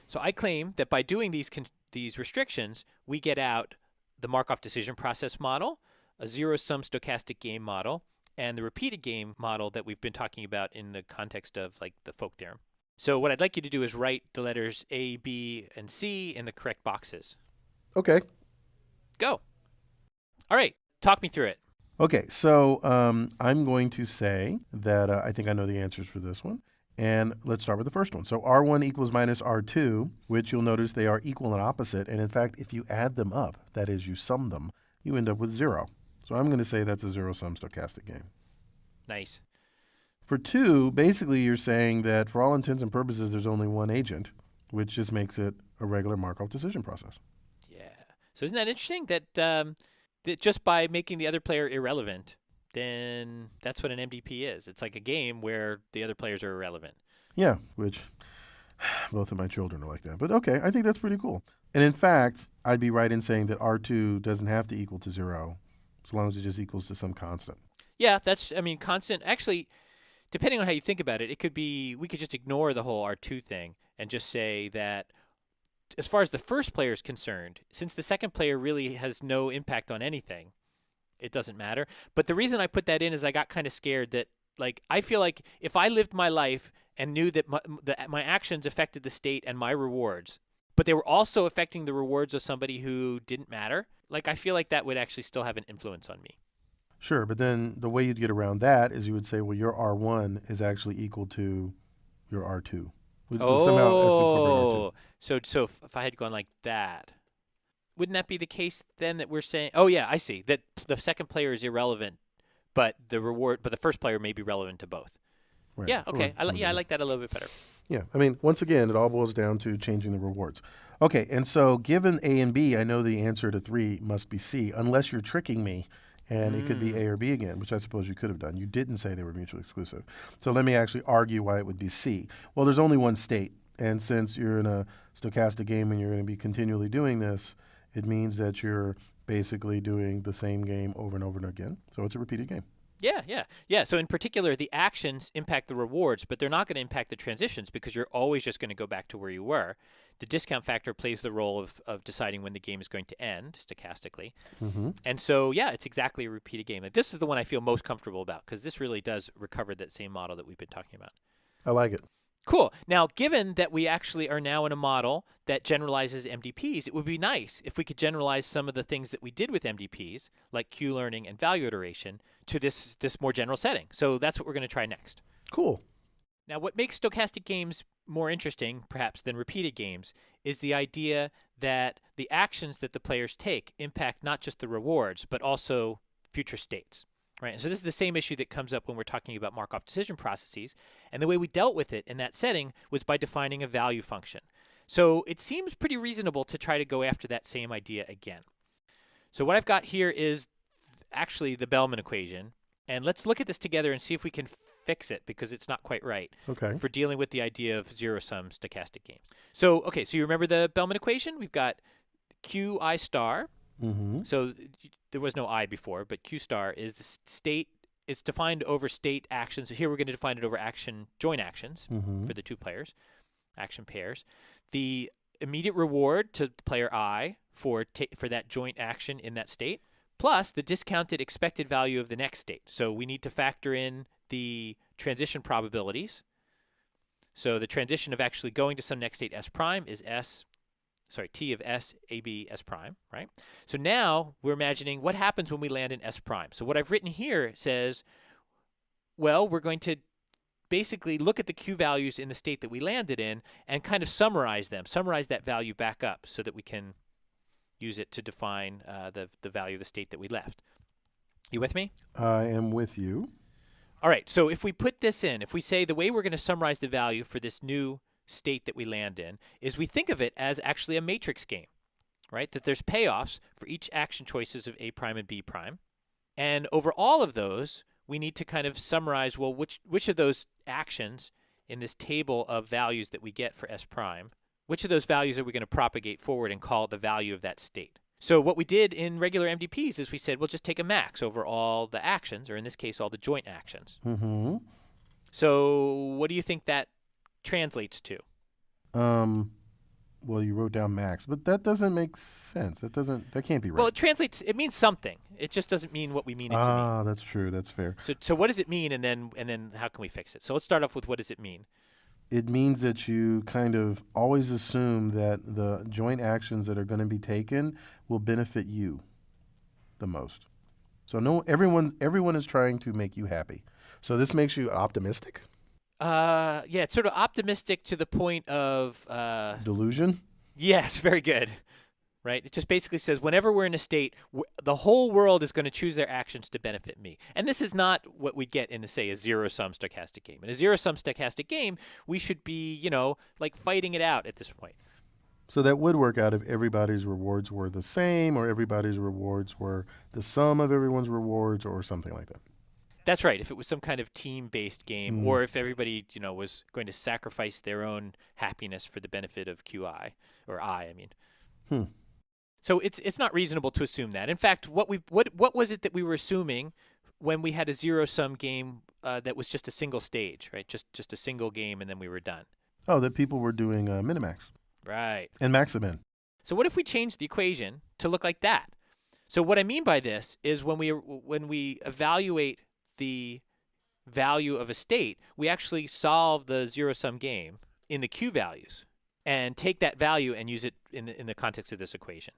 S1: So I claim that by doing these restrictions, we get out the Markov decision process model, a zero-sum stochastic game model, and the repeated game model that we've been talking about in the context of like the Folk theorem. So what I'd like you to do is write the letters A, B, and C in the correct boxes.
S2: Okay.
S1: Go. All right. Talk me through it.
S2: Okay, so I'm going to say that I think I know the answers for this one. And let's start with the first one. So R1 equals minus R2, which you'll notice they are equal and opposite. And in fact, if you add them up, that is, you sum them, you end up with 0. So I'm going to say that's a zero-sum stochastic game.
S1: Nice.
S2: For 2, basically you're saying that for all intents and purposes, there's only one agent, which just makes it a regular Markov decision process.
S1: Yeah. So isn't that interesting that that just by making the other player irrelevant, then that's what an MDP is. It's like a game where the other players are irrelevant.
S2: Yeah, which both of my children are like that. But okay, I think that's pretty cool. And in fact, I'd be right in saying that R2 doesn't have to equal to 0 as long as it just equals to some constant.
S1: Yeah, constant. Actually, depending on how you think about it, it could be, we could just ignore the whole R2 thing and just say that as far as the first player is concerned, since the second player really has no impact on anything, it doesn't matter. But the reason I put that in is I got kind of scared that, like, I feel like if I lived my life and knew that my actions affected the state and my rewards, but they were also affecting the rewards of somebody who didn't matter, like, I feel like that would actually still have an influence on me.
S2: Sure, but then the way you'd get around that is you would say, well, your R1 is actually equal to your R2.
S1: Oh, so if I had gone like that, wouldn't that be the case then that we're saying? Oh yeah, I see that the second player is irrelevant, but the first player may be relevant to both.
S2: Right.
S1: Yeah, okay, I like that a little bit better.
S2: Yeah, I mean, once again, it all boils down to changing the rewards. Okay, and so given A and B, I know the answer to 3 must be C, unless you're tricking me, and it could be A or B again, which I suppose you could have done. You didn't say they were mutually exclusive. So let me actually argue why it would be C. Well, there's only one state, and since you're in a stochastic game and you're going to be continually doing this, it means that you're basically doing the same game over and over and again. So it's a repeated game.
S1: Yeah. So in particular, the actions impact the rewards, but they're not going to impact the transitions because you're always just going to go back to where you were. The discount factor plays the role of deciding when the game is going to end stochastically.
S2: Mm-hmm.
S1: And so, yeah, it's exactly a repeated game. Like, this is the one I feel most comfortable about because this really does recover that same model that we've been talking about.
S2: I like it.
S1: Cool. Now, given that we actually are now in a model that generalizes MDPs, it would be nice if we could generalize some of the things that we did with MDPs, like Q-learning and value iteration, to this more general setting. So that's what we're going to try next.
S2: Cool.
S1: Now, what makes stochastic games more interesting, perhaps, than repeated games is the idea that the actions that the players take impact not just the rewards, but also future states. Right, and so this is the same issue that comes up when we're talking about Markov decision processes, and the way we dealt with it in that setting was by defining a value function. So it seems pretty reasonable to try to go after that same idea again. So what I've got here is actually the Bellman equation, and let's look at this together and see if we can fix it because it's not quite right for dealing with the idea of zero-sum stochastic games. So, okay, so you remember the Bellman equation? We've got Qi star.
S2: Mm-hmm.
S1: So there was no I before, but Q star is the state. It's defined over state actions. So here we're going to define it over joint actions for the two players, action pairs. The immediate reward to player I for that joint action in that state, plus the discounted expected value of the next state. So we need to factor in the transition probabilities. So the transition of actually going to some next state S prime is T of S, AB, S prime, right? So now we're imagining what happens when we land in S prime. So what I've written here says, well, we're going to basically look at the Q values in the state that we landed in and kind of summarize that value back up so that we can use it to define the value of the state that we left. You with me?
S2: I am with you.
S1: All right, so if we put this in, if we say the way we're going to summarize the value for this new state that we land in is we think of it as actually a matrix game, right? That there's payoffs for each action choices of A prime and B prime. And over all of those, we need to kind of summarize, well, which of those actions in this table of values that we get for S prime, which of those values are we going to propagate forward and call the value of that state? So what we did in regular MDPs is we said, we'll just take a max over all the actions, or in this case, all the joint actions.
S2: Mm-hmm.
S1: So what do you think that translates to?
S2: Well, you wrote down max, but that doesn't make sense. That can't be right.
S1: Well, it means something. It just doesn't mean what we mean it to mean.
S2: Ah, that's true. That's fair.
S1: So what does it mean, and then how can we fix it? So let's start off with what does it mean?
S2: It means that you kind of always assume that the joint actions that are going to be taken will benefit you the most. So everyone is trying to make you happy. So this makes you optimistic?
S1: Yeah, it's sort of optimistic to the point of
S2: delusion?
S1: Yes, very good. Right? It just basically says whenever we're in a state, the whole world is going to choose their actions to benefit me. And this is not what we get in, say, a zero-sum stochastic game. In a zero-sum stochastic game, we should be, like fighting it out at this point.
S2: So that would work out if everybody's rewards were the same or everybody's rewards were the sum of everyone's rewards or something like that.
S1: That's right. If it was some kind of team-based game, or if everybody, was going to sacrifice their own happiness for the benefit of QI or I mean.
S2: Hmm.
S1: So it's not reasonable to assume that. In fact, what was it that we were assuming when we had a zero-sum game that was just a single stage, right? Just a single game, and then we were done.
S2: Oh, that people were doing Minimax.
S1: Right.
S2: And Maximin.
S1: So what if we change the equation to look like that? So what I mean by this is when we evaluate the value of a state, we actually solve the zero-sum game in the Q values and take that value and use it in the context of this equation.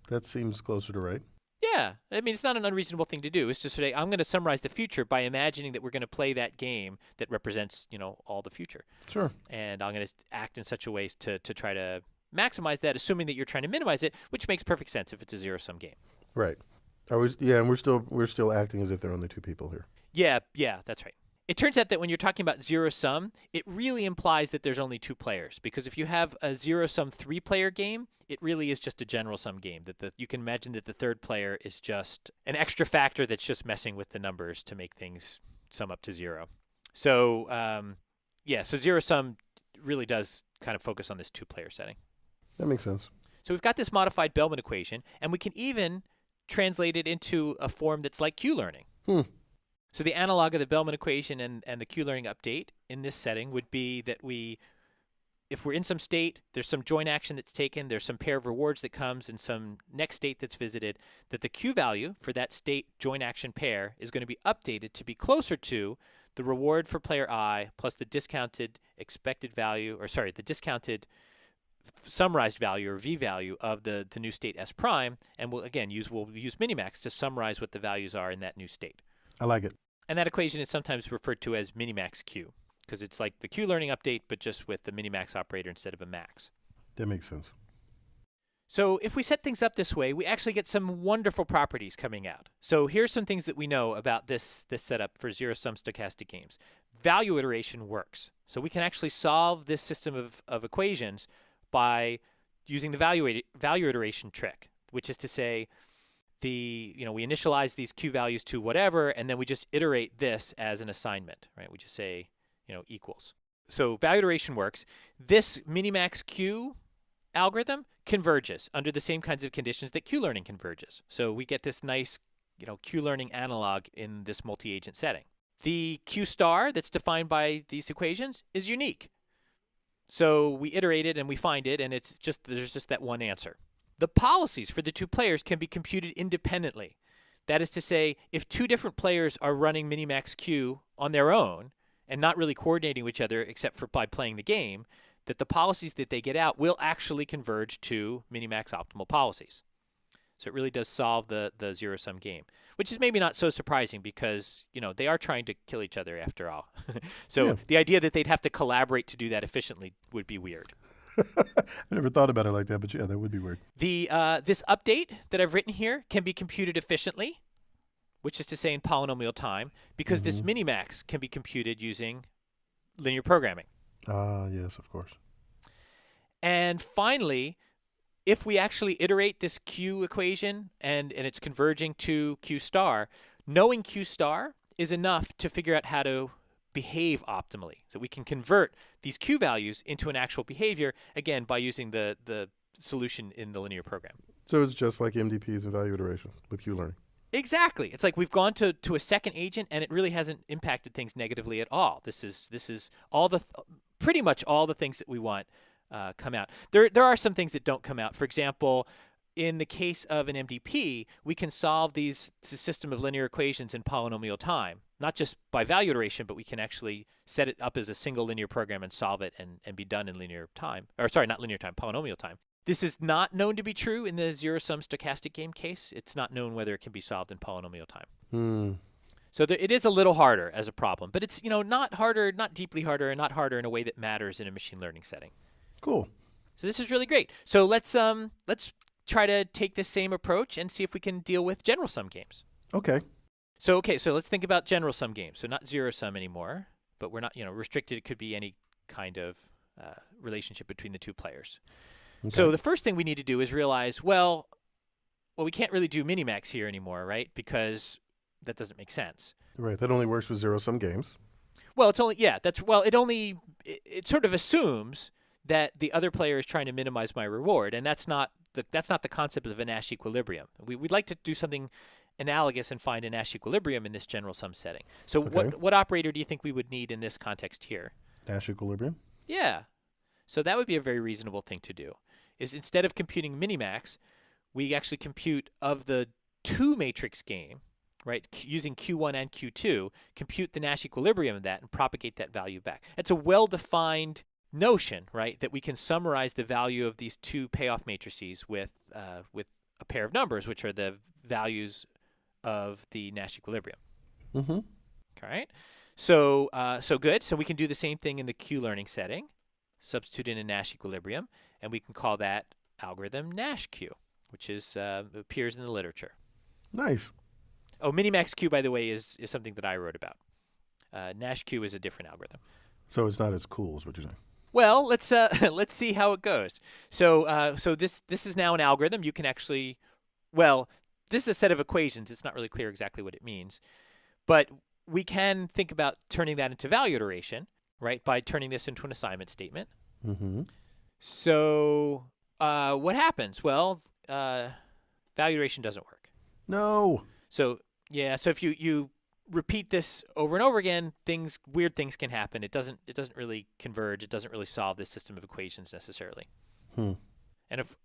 S2: That seems closer to right.
S1: Yeah. I mean, it's not an unreasonable thing to do. It's just to say, I'm going to summarize the future by imagining that we're going to play that game that represents, all the future.
S2: Sure.
S1: And I'm going to act in such a way to try to maximize that, assuming that you're trying to minimize it, which makes perfect sense if it's a zero-sum game.
S2: Right. And we're still acting as if there are only two people here.
S1: Yeah, that's right. It turns out that when you're talking about zero-sum, it really implies that there's only two players. Because if you have a zero-sum three-player game, it really is just a general-sum game. You can imagine that the third player is just an extra factor that's just messing with the numbers to make things sum up to zero. So, so zero-sum really does kind of focus on this two-player setting.
S2: That makes sense.
S1: So we've got this modified Bellman equation, and we can even translate it into a form that's like Q-learning. So the analog of the Bellman equation and the Q-learning update in this setting would be that if we're in some state, there's some join action that's taken, there's some pair of rewards that comes, and some next state that's visited, that the Q value for that state join action pair is going to be updated to be closer to the reward for player I plus the discounted expected value, the discounted summarized value or V value of the new state S prime, and we'll use Minimax to summarize what the values are in that new state.
S2: I like it.
S1: And that equation is sometimes referred to as Minimax Q, because it's like the Q-learning update, but just with the Minimax operator instead of a max.
S2: That makes sense.
S1: So if we set things up this way, we actually get some wonderful properties coming out. So here's some things that we know about this setup for zero-sum stochastic games. Value iteration works. So we can actually solve this system of equations by using the value iteration trick, which is to say, we initialize these Q values to whatever, and then we just iterate this as an assignment, right? We just say, equals. So value iteration works. This Minimax Q algorithm converges under the same kinds of conditions that Q-learning converges. So we get this nice, Q-learning analog in this multi-agent setting. The Q star that's defined by these equations is unique. So we iterate it and we find it, and there's just that one answer. The policies for the two players can be computed independently. That is to say, if two different players are running Minimax Q on their own and not really coordinating with each other except for by playing the game, that the policies that they get out will actually converge to Minimax optimal policies. So it really does solve the zero-sum game, which is maybe not so surprising because, they are trying to kill each other after all. So the idea that they'd have to collaborate to do that efficiently would be weird.
S2: I never thought about it like that, but yeah, that would be weird.
S1: This update that I've written here can be computed efficiently, which is to say in polynomial time, because this Minimax can be computed using linear programming.
S2: Yes, of course.
S1: And finally, if we actually iterate this Q equation and it's converging to Q star, knowing Q star is enough to figure out how to behave optimally. So we can convert these Q values into an actual behavior, again, by using the solution in the linear program.
S2: So it's just like MDPs and value iteration with Q-learning.
S1: Exactly. It's like we've gone to a second agent, and it really hasn't impacted things negatively at all. This is all pretty much all the things that we want come out. There are some things that don't come out. For example, in the case of an MDP, we can solve this system of linear equations in polynomial time, not just by value iteration, but we can actually set it up as a single linear program and solve it and be done in linear time. Or sorry, not linear time, polynomial time. This is not known to be true in the zero-sum stochastic game case. It's not known whether it can be solved in polynomial time. So it is a little harder as a problem, but it's not harder, not deeply harder, and not harder in a way that matters in a machine learning setting.
S2: Cool.
S1: So this is really great. So let's try to take this same approach and see if we can deal with general sum games.
S2: Okay.
S1: So let's think about general sum games. So not zero sum anymore, but we're not restricted. It could be any kind of relationship between the two players. Okay. So the first thing we need to do is realize, well, we can't really do Minimax here anymore, right? Because that doesn't make sense.
S2: Right. That only works with zero-sum games.
S1: Well, it's only it sort of assumes that the other player is trying to minimize my reward, and that's not the concept of a Nash equilibrium. We'd like to do something analogous and find a Nash equilibrium in this general sum setting. So
S2: Okay.
S1: what operator do you think we would need in this context here?
S2: Nash equilibrium.
S1: Yeah. So that would be a very reasonable thing to do. Is instead of computing minimax, we actually compute of the two matrix game, right, using Q1 and Q2, compute the Nash equilibrium of that and propagate that value back. It's a well-defined notion, right, that we can summarize the value of these two payoff matrices with a pair of numbers, which are the values of the Nash equilibrium.
S2: Mm-hmm.
S1: All right. So good. So we can do the same thing in the Q-learning setting, substitute in a Nash equilibrium, and we can call that algorithm Nash Q, which appears in the literature.
S2: Nice.
S1: Oh, Minimax Q, by the way, is something that I wrote about. Nash Q is a different algorithm.
S2: So it's not as cool as what you're saying.
S1: Well, let's see how it goes. So this is now an algorithm. You can actually, this is a set of equations. It's not really clear exactly what it means, but we can think about turning that into value iteration, right, by turning this into an assignment statement.
S2: Mm-hmm.
S1: So what happens? Well, value iteration doesn't work.
S2: No.
S1: So if you repeat this over and over again, weird things can happen. It doesn't really converge. It doesn't really solve this system of equations necessarily. And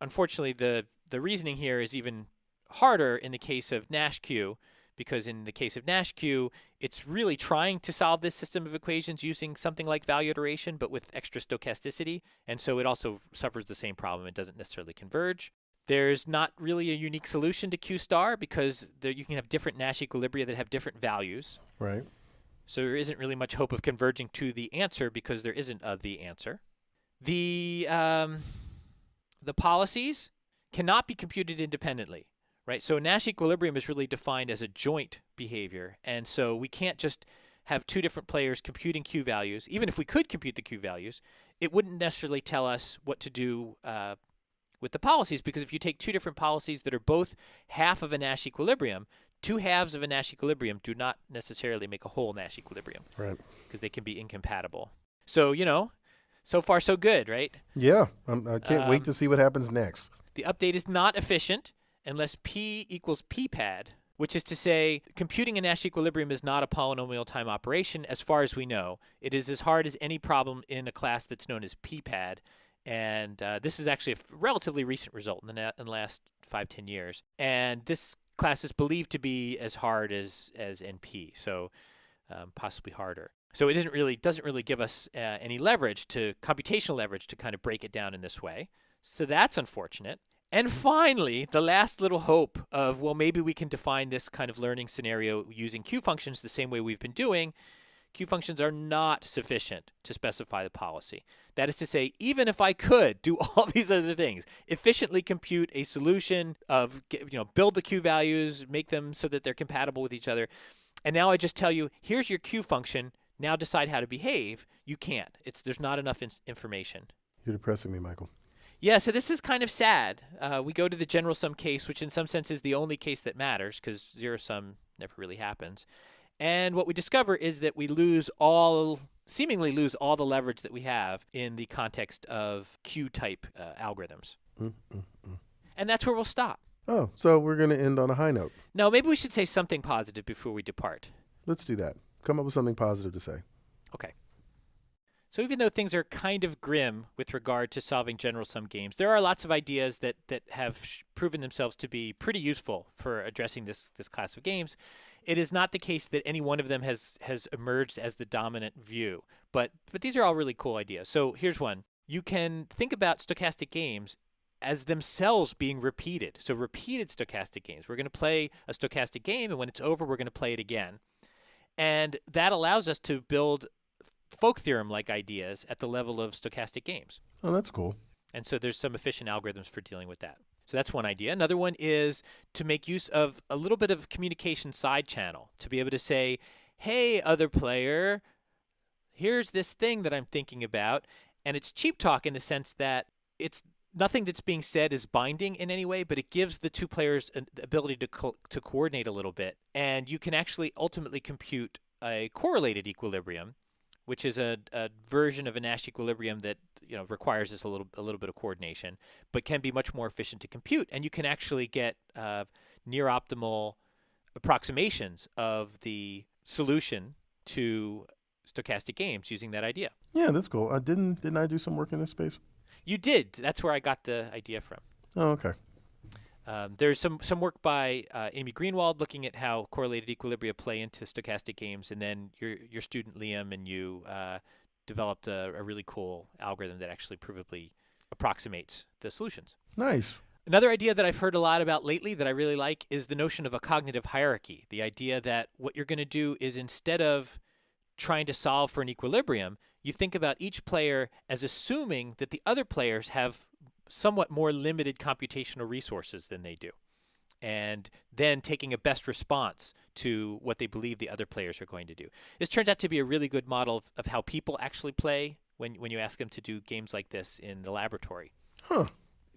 S1: unfortunately, the reasoning here is even harder in the case of Nash Q, because in the case of Nash Q, it's really trying to solve this system of equations using something like value iteration, but with extra stochasticity. And so it also suffers the same problem. It doesn't necessarily converge. There's not really a unique solution to Q star because you can have different Nash equilibria that have different values.
S2: Right.
S1: So there isn't really much hope of converging to the answer because there isn't the answer. The policies cannot be computed independently, right? So Nash equilibrium is really defined as a joint behavior, and so we can't just have two different players computing Q values. Even if we could compute the Q values, it wouldn't necessarily tell us what to do with the policies, because if you take two different policies that are both half of a Nash equilibrium, two halves of a Nash equilibrium do not necessarily make a whole Nash equilibrium.
S2: Right.
S1: Because they can be incompatible. So, so far so good, right?
S2: Yeah. I can't wait to see what happens next.
S1: The update is not efficient unless P equals P-pad, which is to say computing a Nash equilibrium is not a polynomial time operation as far as we know. It is as hard as any problem in a class that's known as P-pad. And this is actually a relatively recent result in the last 5-10 years. And this class is believed to be as hard as NP, so possibly harder. So it doesn't really give us any computational leverage to kind of break it down in this way. So that's unfortunate. And finally, the last little hope of, well, maybe we can define this kind of learning scenario using Q functions the same way we've been doing. Q functions are not sufficient to specify the policy. That is to say, even if I could do all these other things, efficiently compute a solution of, build the Q values, make them so that they're compatible with each other, and now I just tell you, here's your Q function, now decide how to behave, you can't. There's not enough information.
S2: You're depressing me, Michael.
S1: Yeah, so this is kind of sad. We go to the general sum case, which in some sense is the only case that matters because zero sum never really happens. And what we discover is that we seemingly lose all the leverage that we have in the context of Q-type algorithms. And that's where we'll stop.
S2: Oh, so we're going to end on a high note.
S1: No, maybe we should say something positive before we depart.
S2: Let's do that. Come up with something positive to say.
S1: Okay. So even though things are kind of grim with regard to solving general sum games, there are lots of ideas that have proven themselves to be pretty useful for addressing this class of games. It is not the case that any one of them has emerged as the dominant view, but these are all really cool ideas. So here's one. You can think about stochastic games as themselves being repeated. So repeated stochastic games. We're going to play a stochastic game, and when it's over, we're going to play it again. And that allows us to build folk theorem-like ideas at the level of stochastic games.
S2: Oh, that's cool.
S1: And so there's some efficient algorithms for dealing with that. So that's one idea. Another one is to make use of a little bit of communication side channel, to be able to say, hey, other player, here's this thing that I'm thinking about. And it's cheap talk in the sense that it's nothing that's being said is binding in any way, but it gives the two players an ability to coordinate a little bit. And you can actually ultimately compute a correlated equilibrium, which is a version of a Nash equilibrium that requires this a little bit of coordination, but can be much more efficient to compute. And you can actually get near optimal approximations of the solution to stochastic games using that idea.
S2: Yeah, that's cool. Didn't I do some work in this space?
S1: You did. That's where I got the idea from.
S2: Oh, okay.
S1: There's some work by Amy Greenwald looking at how correlated equilibria play into stochastic games, and then your student Liam and you developed a really cool algorithm that actually provably approximates the solutions.
S2: Nice.
S1: Another idea that I've heard a lot about lately that I really like is the notion of a cognitive hierarchy. The idea that what you're going to do is, instead of trying to solve for an equilibrium, you think about each player as assuming that the other players have somewhat more limited computational resources than they do, and then taking a best response to what they believe the other players are going to do. This turns out to be a really good model of how people actually play when you ask them to do games like this in the laboratory.
S2: Huh.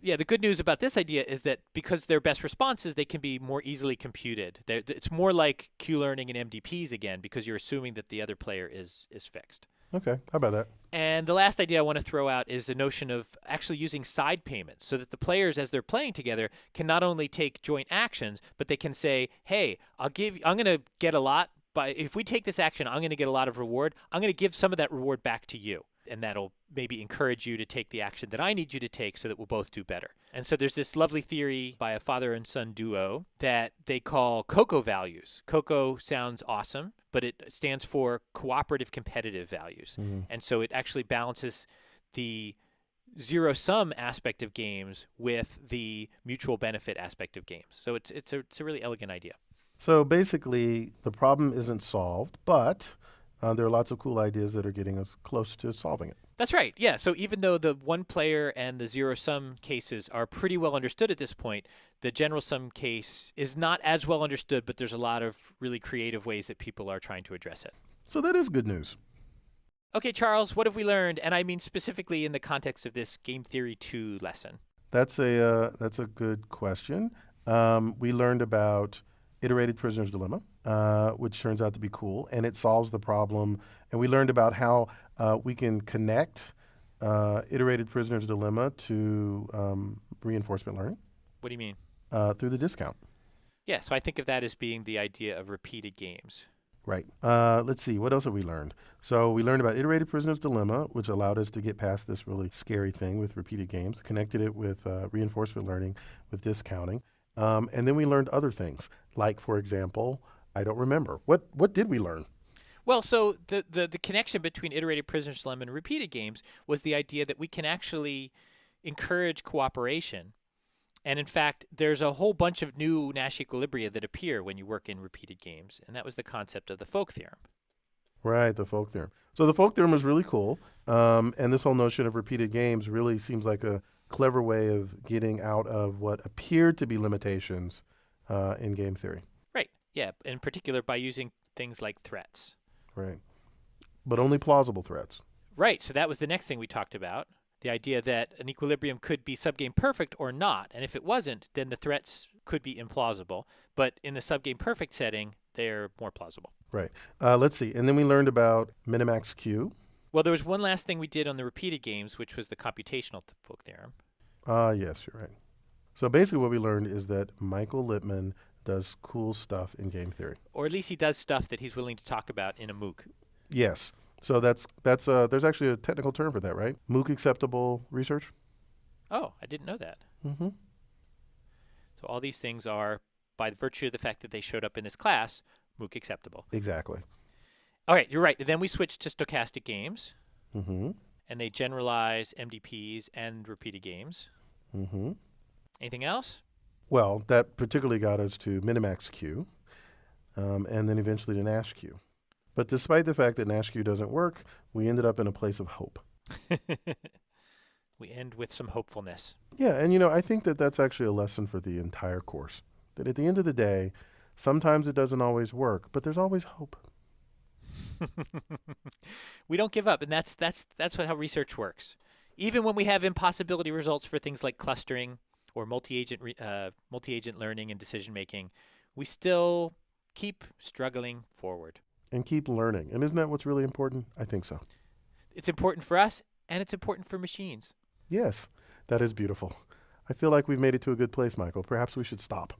S1: Yeah, the good news about this idea is that because they're best responses, they can be more easily computed. It's more like Q-learning and MDPs again, because you're assuming that the other player is fixed.
S2: Okay, how about that?
S1: And the last idea I want to throw out is the notion of actually using side payments, so that the players, as they're playing together, can not only take joint actions, but they can say, hey, I'm going to get a lot, but if we take this action, I'm going to get a lot of reward. I'm going to give some of that reward back to you. And that'll maybe encourage you to take the action that I need you to take so that we'll both do better. And so there's this lovely theory by a father and son duo that they call COCO values. COCO sounds awesome, but it stands for cooperative competitive values.
S2: Mm-hmm.
S1: And so it actually balances the zero-sum aspect of games with the mutual benefit aspect of games. So it's a really elegant idea.
S2: So basically, the problem isn't solved, but there are lots of cool ideas that are getting us close to solving it.
S1: That's right. Yeah. So even though the one player and the zero sum cases are pretty well understood at this point, the general sum case is not as well understood, but there's a lot of really creative ways that people are trying to address it.
S2: So that is good news.
S1: Okay, Charles, what have we learned? And I mean specifically in the context of this Game Theory 2 lesson.
S2: That's a good question. We learned about iterated prisoner's dilemma, which turns out to be cool, and it solves the problem. And we learned about how we can connect iterated prisoner's dilemma to reinforcement learning.
S1: What do you mean?
S2: Through the discount.
S1: Yeah, so I think of that as being the idea of repeated games.
S2: Right. Let's see. What else have we learned? So we learned about iterated prisoner's dilemma, which allowed us to get past this really scary thing with repeated games, connected it with reinforcement learning, with discounting. And then we learned other things, like, for example, I don't remember. What did we learn?
S1: Well, so the connection between iterated prisoner's dilemma and repeated games was the idea that we can actually encourage cooperation. And in fact, there's a whole bunch of new Nash equilibria that appear when you work in repeated games. And that was the concept of the Folk theorem.
S2: Right, the Folk theorem. So the Folk theorem was really cool. And this whole notion of repeated games really seems like a clever way of getting out of what appeared to be limitations in game theory.
S1: Right. Yeah. In particular, by using things like threats.
S2: Right. But only plausible threats.
S1: Right. So that was the next thing we talked about. The idea that an equilibrium could be subgame perfect or not. And if it wasn't, then the threats could be implausible. But in the subgame perfect setting, they're more plausible.
S2: Right. Let's see. And then we learned about minimax Q.
S1: Well, there was one last thing we did on the repeated games, which was the computational Folk theorem.
S2: Yes, you're right. So basically what we learned is that Michael Lippmann does cool stuff in game theory.
S1: Or at least he does stuff that he's willing to talk about in a MOOC.
S2: Yes. So that's there's actually a technical term for that, right? MOOC acceptable research.
S1: Oh, I didn't know that.
S2: Mm-hmm.
S1: So all these things are, by virtue of the fact that they showed up in this class, MOOC acceptable.
S2: Exactly.
S1: All right, you're right. Then we switched to stochastic games.
S2: Mm-hmm.
S1: And they generalize MDPs and repeated games.
S2: Mm-hmm.
S1: Anything else?
S2: Well, that particularly got us to minimax Q, and then eventually to Nash Q. But despite the fact that Nash Q doesn't work, we ended up in a place of hope.
S1: We end with some hopefulness.
S2: Yeah, and I think that that's actually a lesson for the entire course. That at the end of the day, sometimes it doesn't always work, but there's always hope.
S1: We don't give up, and that's how research works. Even when we have impossibility results for things like clustering or multi-agent learning and decision making, we still keep struggling forward.
S2: And keep learning. And isn't that what's really important? I think so.
S1: It's important for us, and it's important for machines.
S2: Yes, that is beautiful. I feel like we've made it to a good place, Michael. Perhaps we should stop.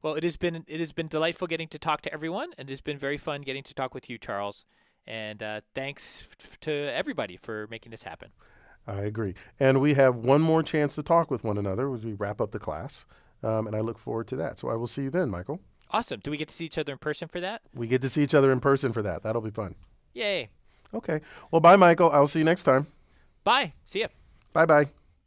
S1: Well, it has been delightful getting to talk to everyone, and it has been very fun getting to talk with you, Charles. And thanks to everybody for making this happen.
S2: I agree. And we have one more chance to talk with one another as we wrap up the class. And I look forward to that. So I will see you then, Michael.
S1: Awesome. Do we get to see each other in person for that?
S2: We get to see each other in person for that. That'll be fun.
S1: Yay.
S2: Okay. Well, bye, Michael. I'll see you next time.
S1: Bye. See ya.
S2: Bye-bye.